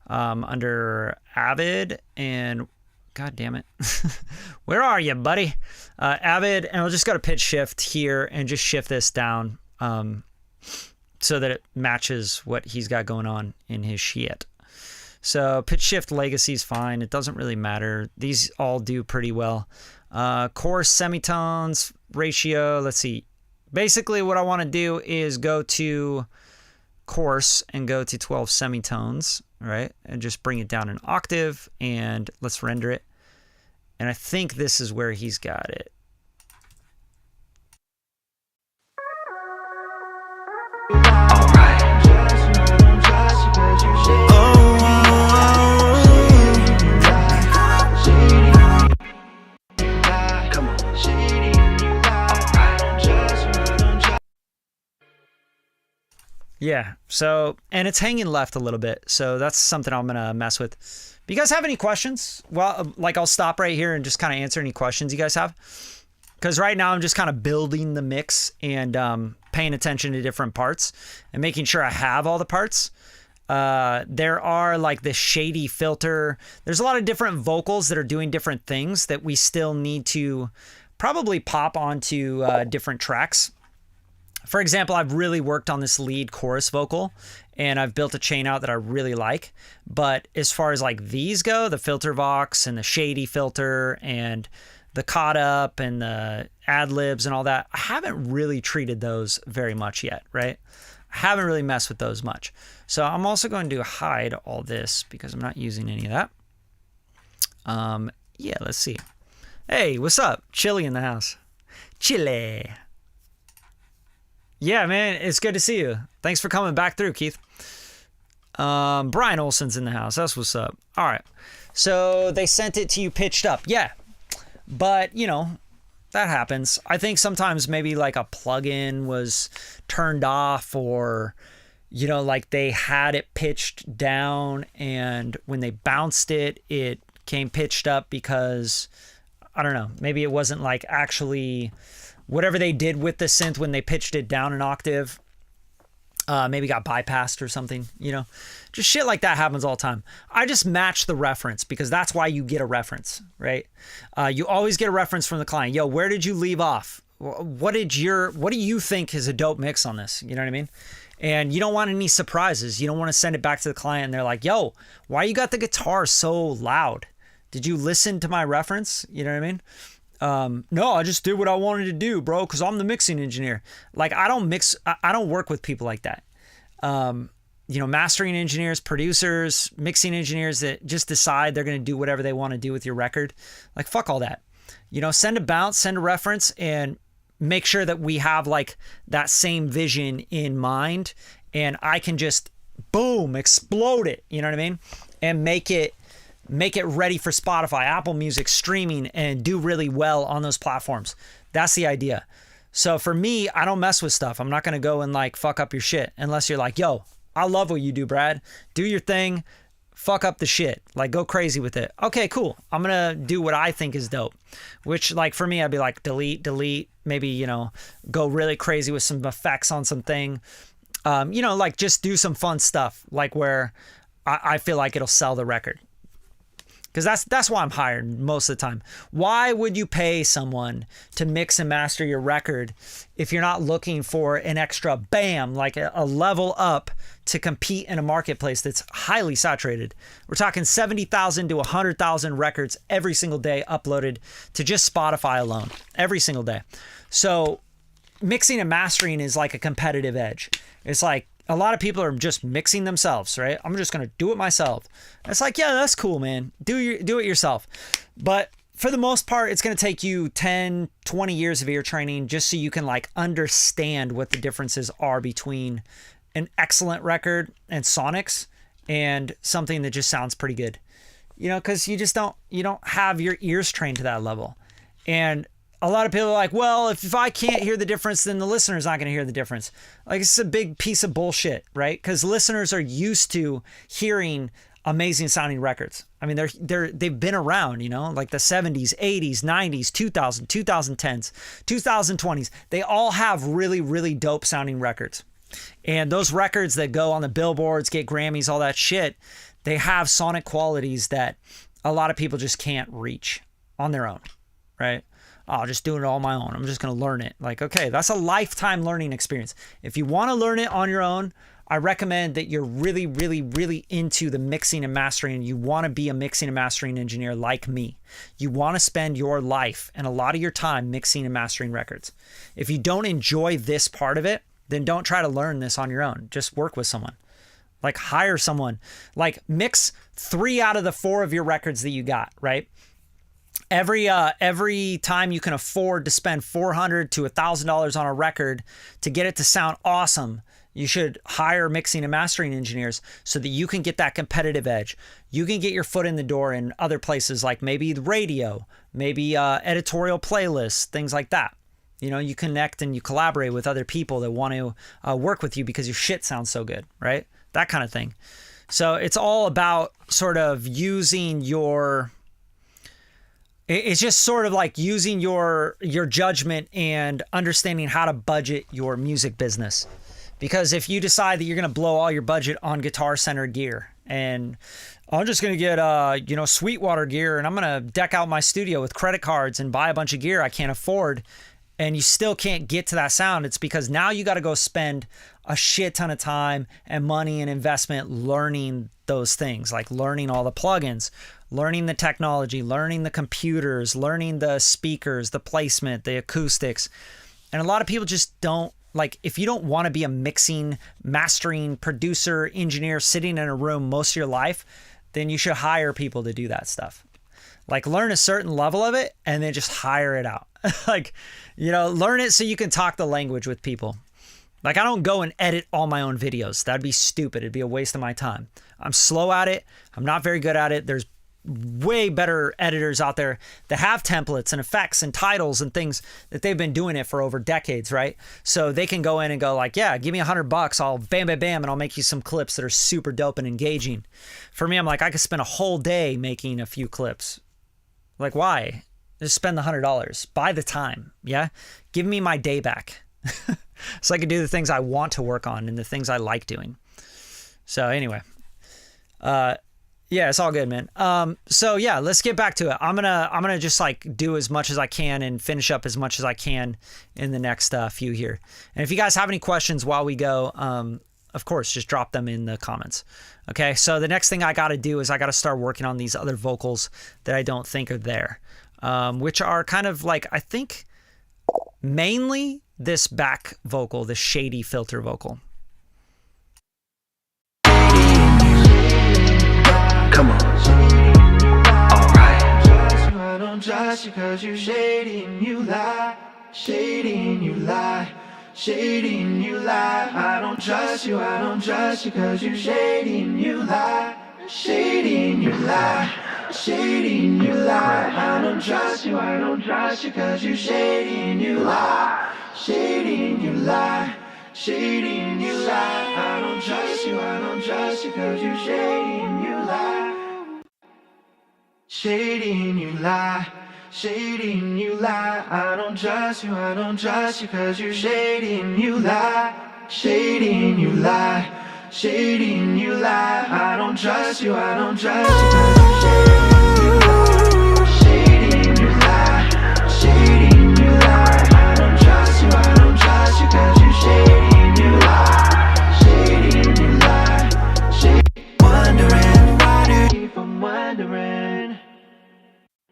under Avid and God damn it. Where are you, buddy? Avid, and I'll just go to Pitch Shift here and just shift this down so that it matches what he's got going on in his shit. So Pitch Shift Legacy is fine. It doesn't really matter. These all do pretty well. Chorus semitones ratio, let's see. Basically what I want to do is go to chorus and go to 12 semitones, right? And just bring it down an octave and let's render it. And I think this is where he's got it. Yeah, so, and it's hanging left a little bit, so that's something I'm going to mess with. Do you guys have any questions? Well, like I'll stop right here and just kind of answer any questions you guys have. Because right now I'm just kind of building the mix and paying attention to different parts and making sure I have all the parts. There are like the shady filter. There's a lot of different vocals that are doing different things that we still need to probably pop onto different tracks. For example, I've really worked on this lead chorus vocal and I've built a chain out that I really like. But as far as like these go, the filter vox and the shady filter and the caught up and the ad libs and all that, I haven't really treated those very much yet, right? I haven't really messed with those much. So I'm also going to hide all this because I'm not using any of that. Yeah, let's see. Hey, what's up? Chili in the house. Chile. Yeah, man, it's good to see you. Thanks for coming back through, Keith. Brian Olson's in the house. That's what's up. All right. So they sent it to you pitched up. Yeah. But, you know, that happens. I think sometimes maybe like a plugin was turned off or, you know, like they had it pitched down and when they bounced it, it came pitched up because, I don't know, maybe it wasn't like actually whatever they did with the synth when they pitched it down an octave, maybe got bypassed or something, just shit like that happens all the time. I just match the reference because that's why you get a reference, right? You always get a reference from the client. Yo, where did you leave off? What do you think is a dope mix on this? You know what I mean? And you don't want any surprises. You don't want to send it back to the client and they're like, yo, why you got the guitar so loud? Did you listen to my reference? You know what I mean? No, I just did what I wanted to do, bro, because I'm the mixing engineer. Like, I don't work with people like that. Mastering engineers, producers, mixing engineers that just decide they're going to do whatever they want to do with your record. Like, fuck all that. Send a bounce, send a reference, and make sure that we have like that same vision in mind, and I can just boom, explode it. You know what I mean? And make it ready for Spotify, Apple Music, streaming, and do really well on those platforms. That's the idea. So for me, I don't mess with stuff. I'm not going to go and like fuck up your shit unless you're like, yo, I love what you do, Brad. Do your thing. Fuck up the shit. Like, go crazy with it. Okay, cool. I'm going to do what I think is dope, which like for me, I'd be like, delete, maybe, go really crazy with some effects on something. Like just do some fun stuff, like where I feel like it'll sell the record. Because that's why I'm hired most of the time. Why would you pay someone to mix and master your record if you're not looking for an extra bam, like a level up to compete in a marketplace that's highly saturated? We're talking 70,000 to 100,000 records every single day uploaded to just Spotify alone, every single day. So mixing and mastering is like a competitive edge. It's like, a lot of people are just mixing themselves, right? I'm just going to do it myself. It's like, yeah, that's cool, man. Do it yourself. But for the most part, it's going to take you 10, 20 years of ear training just so you can like understand what the differences are between an excellent record and sonics and something that just sounds pretty good. Because you don't have your ears trained to that level. And a lot of people are like, well, if I can't hear the difference, then the listener's not going to hear the difference. Like, it's a big piece of bullshit, right? Because listeners are used to hearing amazing sounding records. I mean, they've been around, like the 70s, 80s, 90s, 2000, 2010s, 2020s. They all have really, really dope sounding records. And those records that go on the billboards, get Grammys, all that shit, they have sonic qualities that a lot of people just can't reach on their own, right? I'll just do it all my own. I'm just going to learn it. Like, okay, that's a lifetime learning experience. If you want to learn it on your own, I recommend that you're really, really, really into the mixing and mastering. You want to be a mixing and mastering engineer like me. You want to spend your life and a lot of your time mixing and mastering records. If you don't enjoy this part of it, then don't try to learn this on your own. Just work with someone. Like, hire someone. Like, mix 3 out of the 4 of your records that you got, right? Every time you can afford to spend $400 to $1,000 on a record to get it to sound awesome, you should hire mixing and mastering engineers so that you can get that competitive edge. You can get your foot in the door in other places like maybe the radio, maybe editorial playlists, things like that. You connect and you collaborate with other people that want to work with you because your shit sounds so good, right? That kind of thing. So it's all about sort of using your... It's just sort of like using your judgment and understanding how to budget your music business. Because if you decide that you're going to blow all your budget on Guitar Center gear and I'm just going to get, Sweetwater gear and I'm going to deck out my studio with credit cards and buy a bunch of gear I can't afford, and you still can't get to that sound, it's because now you got to go spend a shit ton of time and money and investment learning those things, like learning all the plugins, learning the technology, learning the computers, learning the speakers, the placement, the acoustics. And a lot of people just don't, like, if you don't want to be a mixing, mastering, producer, engineer sitting in a room most of your life, then you should hire people to do that stuff. Like, learn a certain level of it and then just hire it out. Like, learn it so you can talk the language with people. Like, I don't go and edit all my own videos. That'd be stupid. It'd be a waste of my time. I'm slow at it. I'm not very good at it. There's way better editors out there that have templates and effects and titles and things that they've been doing it for over decades, right? So they can go in and go like, yeah, give me $100. I'll bam, bam, bam. And I'll make you some clips that are super dope and engaging. For me, I'm like, I could spend a whole day making a few clips. Like, why? Just spend the $100. Buy the time. Yeah. Give me my day back. so I can do the things I want to work on and the things I like doing. So anyway, yeah, it's all good, man. So yeah, let's get back to it. I'm gonna just like do as much as I can and finish up as much as I can in the next few here. And if you guys have any questions while we go, of course, just drop them in the comments. Okay, so the next thing I got to do is I got to start working on these other vocals that I don't think are there, which are kind of like, I think mainly this back vocal, the shady filter vocal. Come on. Alright. I don't trust you cause you shady and you lie. Shady and you lie. Shady and you lie. I don't trust you cause you shady and you lie. Shady and you lie. Shady and you lie. I don't trust you cause you shady and you lie. Shady and you lie. Shady and you lie. I don't trust you cause you shady and you lie. Shady and you lie. Shady and you lie. I don't trust you cause you shady and you lie. Shady and you lie. Shady and you lie. I don't trust you cause you shady and you lie. Shady and you lie. Shady and you lie. I don't trust you cause you shady and you lie. Shady and you lie. Shady. Wondering why do you keep on wondering?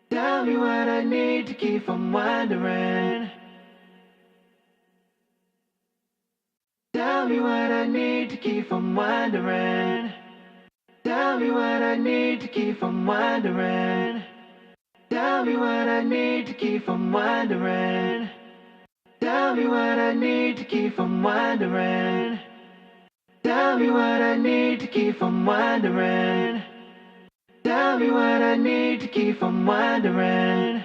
Tell me what I need to keep from wondering. Tell me what I need to keep from wondering. Tell me what I need to keep from wondering. Tell me what I need to keep from wondering. Tell me what I need to keep from wondering. Tell me what I need to keep from wondering. Tell me what I need to keep from wondering.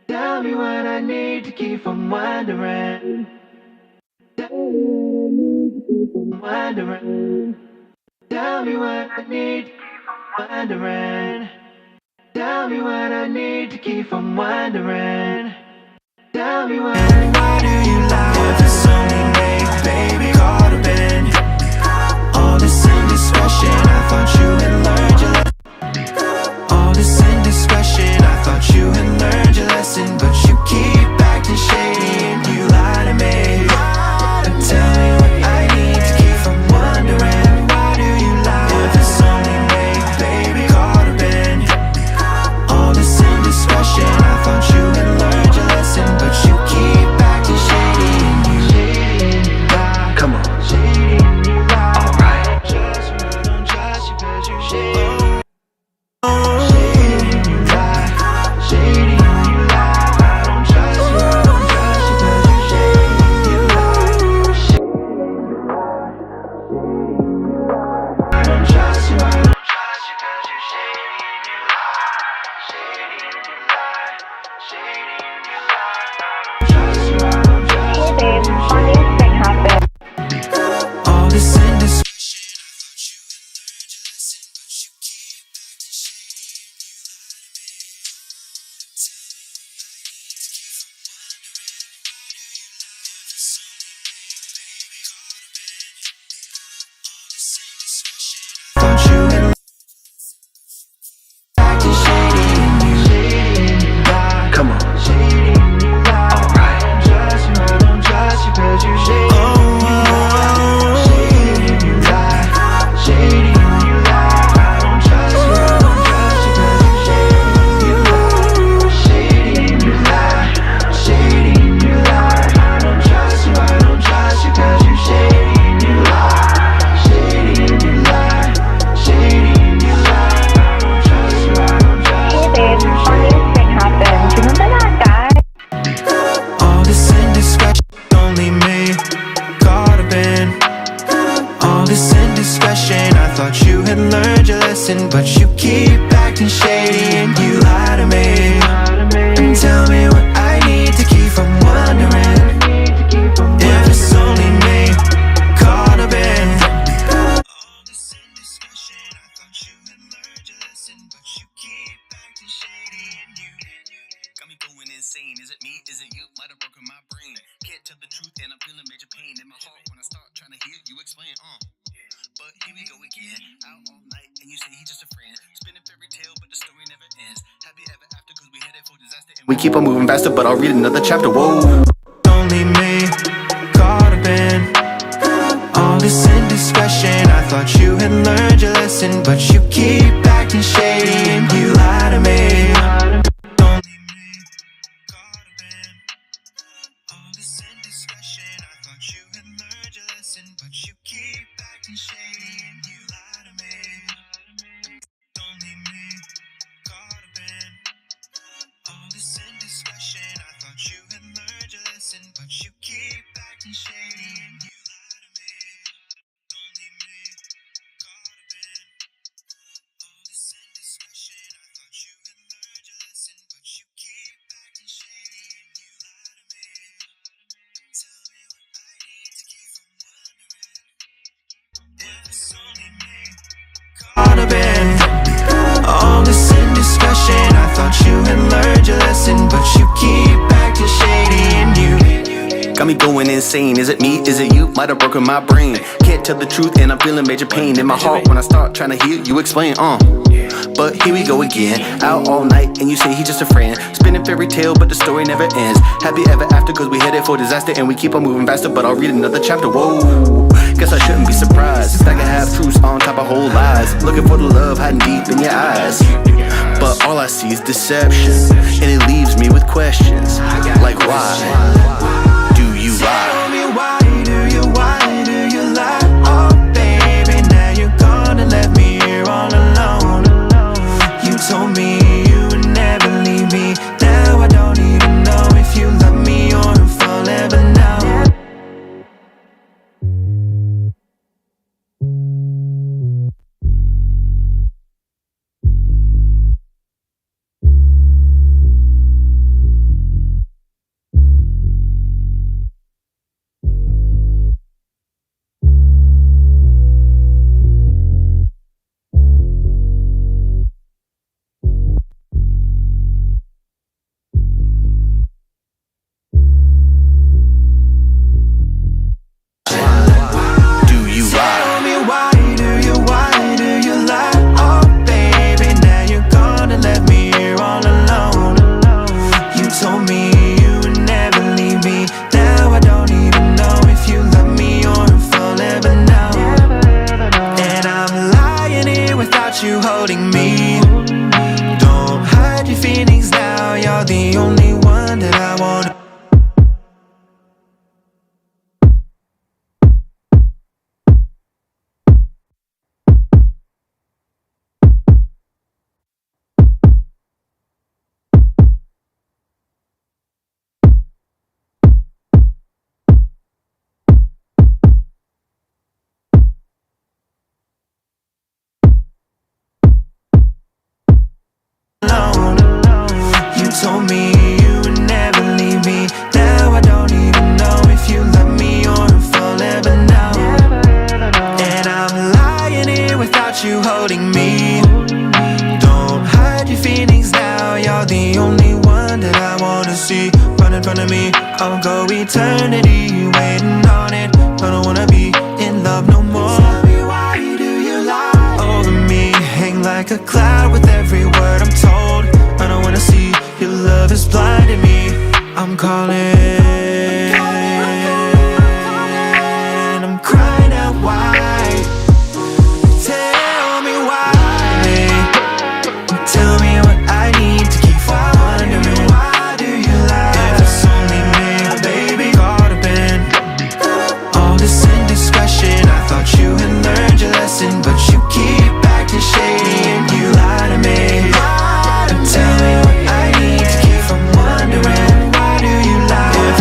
Tell me what I need to keep from wondering. Wondering. Tell me what I need to keep from wondering. Tell me what I need to keep from wondering. Tell me what. Why do you lie? If it's only me, baby, caught up in all this indiscretion. I thought you had learned your lesson. All this indiscretion, I thought you had learned your lesson, but you keep acting shady and you lie to me. Tell me what I need to keep from wondering. Why do you lie? If it's only me, baby, caught up in all this indiscretion. I thought you had learned your lesson, but you keep acting shady and you lie. Come on. Shady and you lie. Alright. I don't trust you cause you shady. Shady and you lie. Shady and you lie. I don't trust you cause you shady and you lie. I don't trust you cause you shady and you lie. Shady and you lie. Shady and you lie. I don't trust you. Hey babe, funniest thing happened. All this indiscretion, I thought you had learned your lesson, but you keep acting shady and you lie to me. Tell me what I need to keep from wondering. Why do you lie? If it's only me, baby, caught up in all this indiscretion. I thought you had acting shady and you lie. Come on. Shady and you lie. Alright. I don't trust you cause you shady. Shady and you lie. Shady and you lie. I don't trust you cause you shady and you lie. Shady and you lie. Shady and you lie. I don't trust you cause you shady and you lie. Shady and you lie. Shady and you lie. I don't trust you Hey babe, funniest thing happened. Do you remember that guy? All this indiscretion, only me, caught up in all this indiscretion. I thought you had learned your lesson, but you keep acting shady and you lie to me. And tell me what I need to keep from wondering. If it's only me, caught up in all this indiscretion. I thought you had learned your lesson, but you keep acting shady and you Got me going insane. Is it me? Is it you? Might have broken my brain. Can't tell the truth and I'm feeling major pain. We keep on moving faster, but I'll read another chapter. Whoa. Don't leave me caught up in all this indiscretion. I thought you had learned your lesson, but you keep acting shady and you lie to me. Don't leave me caught up in all this indiscretion. I thought you had learned your lesson, but you keep acting shady and you lie to me. Don't leave me caught up in all this indiscretion. I thought you had learned your lesson, but you keep acting shady and you lie to me. Don't leave me caught up in all this indiscretion. I thought you had learned your lesson, but you keep acting shady and you lie to me. Tell me what I need to keep from wondering if it's only me caught up in all this indiscretion. I thought you had learned your lesson, but you keep acting shady and you Got me going insane. Is it me? Is it you? Might have broken my brain. Can't tell the truth and I'm feeling major pain in my heart when I start trying to hear you explain. But here we go again, out all night and you say he's just a friend. Spinning fairy tale but the story never ends. Happy ever after cause we headed for disaster and we keep on moving faster, but I'll read another chapter. Whoa. Guess I shouldn't be surprised. It's like I have truths on top of whole lies. Looking for the love hiding deep in your eyes, but all I see is deception, and it leaves me with questions like why do you lie? Tell me why do you lie? Oh baby, now you're gonna let me here all alone. You told me you would never leave me. Now I don't even know if you love me or if I'll ever know. You holding me. Don't hide your feelings now. You're the only one that I want. Told me you would never leave me. Now I don't even know if you love me or if I'll ever know. And I'm lying here without you holding me. Don't hide your feelings now. You're the only one that I wanna see. Right in front of me, I'll go eternity waiting on it. I don't wanna be in love no more. Tell me why do you lie over me? Hang like a cloud with every word I'm told. I don't wanna see your love is blinding me. I'm calling, and I'm crying out why. Tell me why. Tell me what I need to keep from wondering. Why do you lie? If it's only me, baby, caught up in all this indiscretion. I thought you had learned your lesson, but you keep acting shady and you lie to me. Tell me what I need to keep from wondering. Why do you lie? If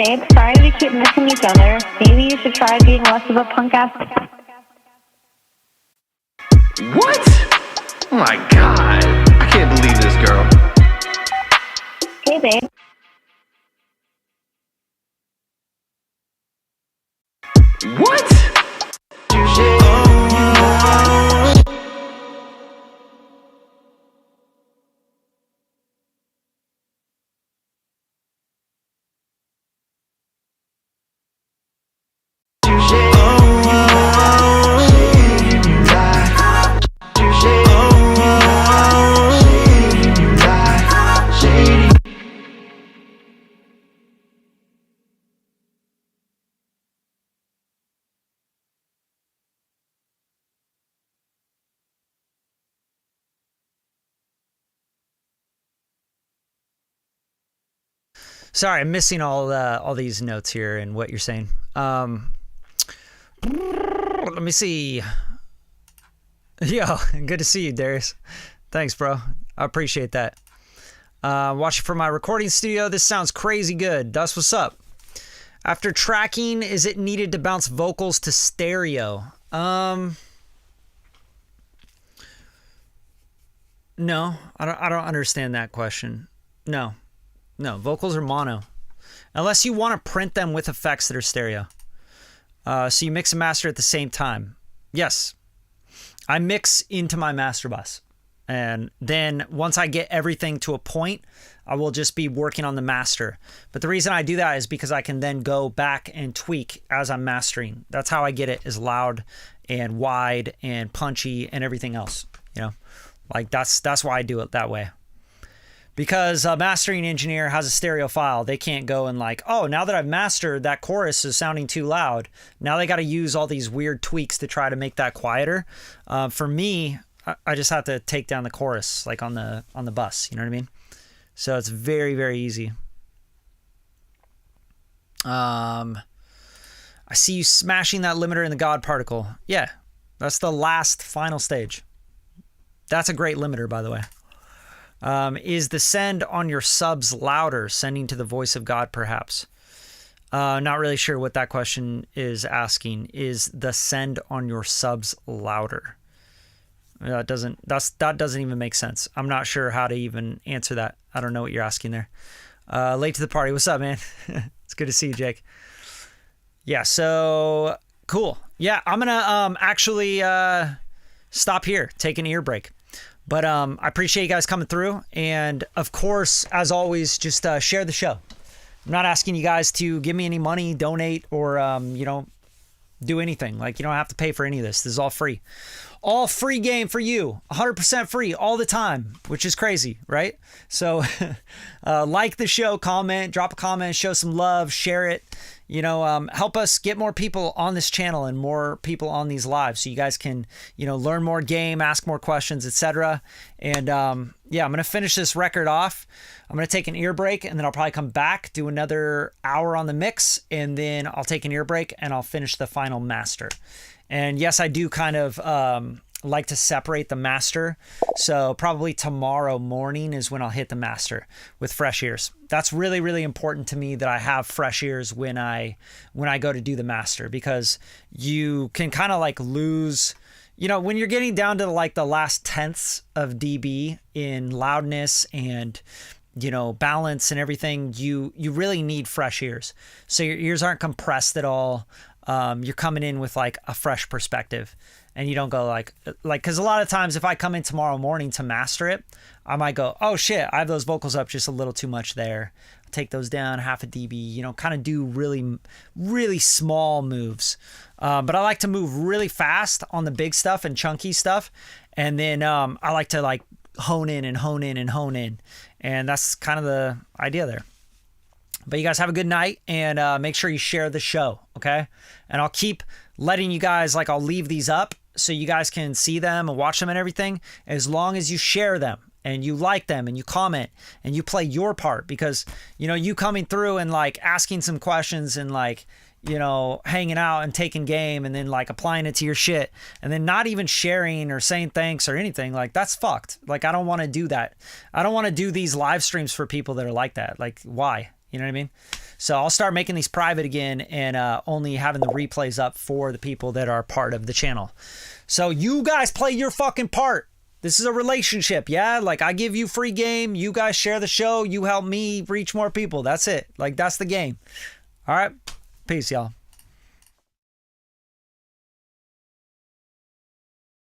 babe, sorry we keep missing each other. Maybe you should try being less of a punk ass. What? Oh my god. I can't believe this girl. Hey babe. What? Sorry, I'm missing all these notes here and what you're saying. Let me see. Yo, good to see you, Darius. Thanks, bro. I appreciate that. Watching from my recording studio. This sounds crazy good. That's what's up. After tracking, is it needed to bounce vocals to stereo? No, I don't understand that question. No, vocals are mono. Unless you want to print them with effects that are stereo. So you mix and master at the same time. Yes. I mix into my master bus. And then once I get everything to a point, I will just be working on the master. But the reason I do that is because I can then go back and tweak as I'm mastering. That's how I get it as loud and wide and punchy and everything else. You know, like that's why I do it that way. Because a mastering engineer has a stereo file. They can't go and like, oh, now that I've mastered, that chorus is sounding too loud. Now they got to use all these weird tweaks to try to make that quieter. For me, I just have to take down the chorus like on the bus. You know what I mean? So it's very, very easy. I see you smashing that limiter in the God particle. Yeah, that's the last final stage. That's a great limiter, by the way. Is the send on your subs louder, sending to the voice of God, perhaps? Not really sure what that question is asking. Is the send on your subs louder? That doesn't even make sense. I'm not sure how to even answer that. I don't know what you're asking there. Late to the party. What's up, man? It's good to see you, Jake. Yeah, so cool. Yeah, I'm gonna actually stop here, take an ear break. But I appreciate you guys coming through. And of course, as always, just share the show. I'm not asking you guys to give me any money, donate, or, do anything. Like, you don't have to pay for any of this. This is all free. All free game for you. 100% free all the time, which is crazy, right? So like the show, comment, drop a comment, show some love, share it. Help us get more people on this channel and more people on these lives so you guys can, learn more game, ask more questions, etc. And I'm going to finish this record off. I'm going to take an ear break and then I'll probably come back, do another hour on the mix, and then I'll take an ear break and I'll finish the final master. And yes, I do kind of like to separate the master. So probably tomorrow morning is when I'll hit the master with fresh ears. That's really, really important to me that I have fresh ears when I go to do the master, because you can kind of like lose, when you're getting down to like the last tenths of dB in loudness and, balance and everything, you really need fresh ears. So your ears aren't compressed at all. You're coming in with like a fresh perspective, and you don't go like, cause a lot of times if I come in tomorrow morning to master it, I might go, oh shit, I have those vocals up just a little too much there. I'll take those down half a dB, kind of do really, really small moves. But I like to move really fast on the big stuff and chunky stuff. And then, I like to like hone in and hone in and hone in. And that's kind of the idea there. But you guys have a good night, and make sure you share the show, okay? And I'll keep letting you guys, like I'll leave these up so you guys can see them and watch them and everything, as long as you share them and you like them and you comment and you play your part. Because, you coming through and like asking some questions and like, hanging out and taking game and then like applying it to your shit and then not even sharing or saying thanks or anything, like that's fucked. Like, I don't want to do that. I don't want to do these live streams for people that are like that. Like, why? You know what I mean? So I'll start making these private again and only having the replays up for the people that are part of the channel. So you guys play your fucking part. This is a relationship, yeah? Like, I give you free game. You guys share the show. You help me reach more people. That's it. Like, that's the game. All right? Peace, y'all.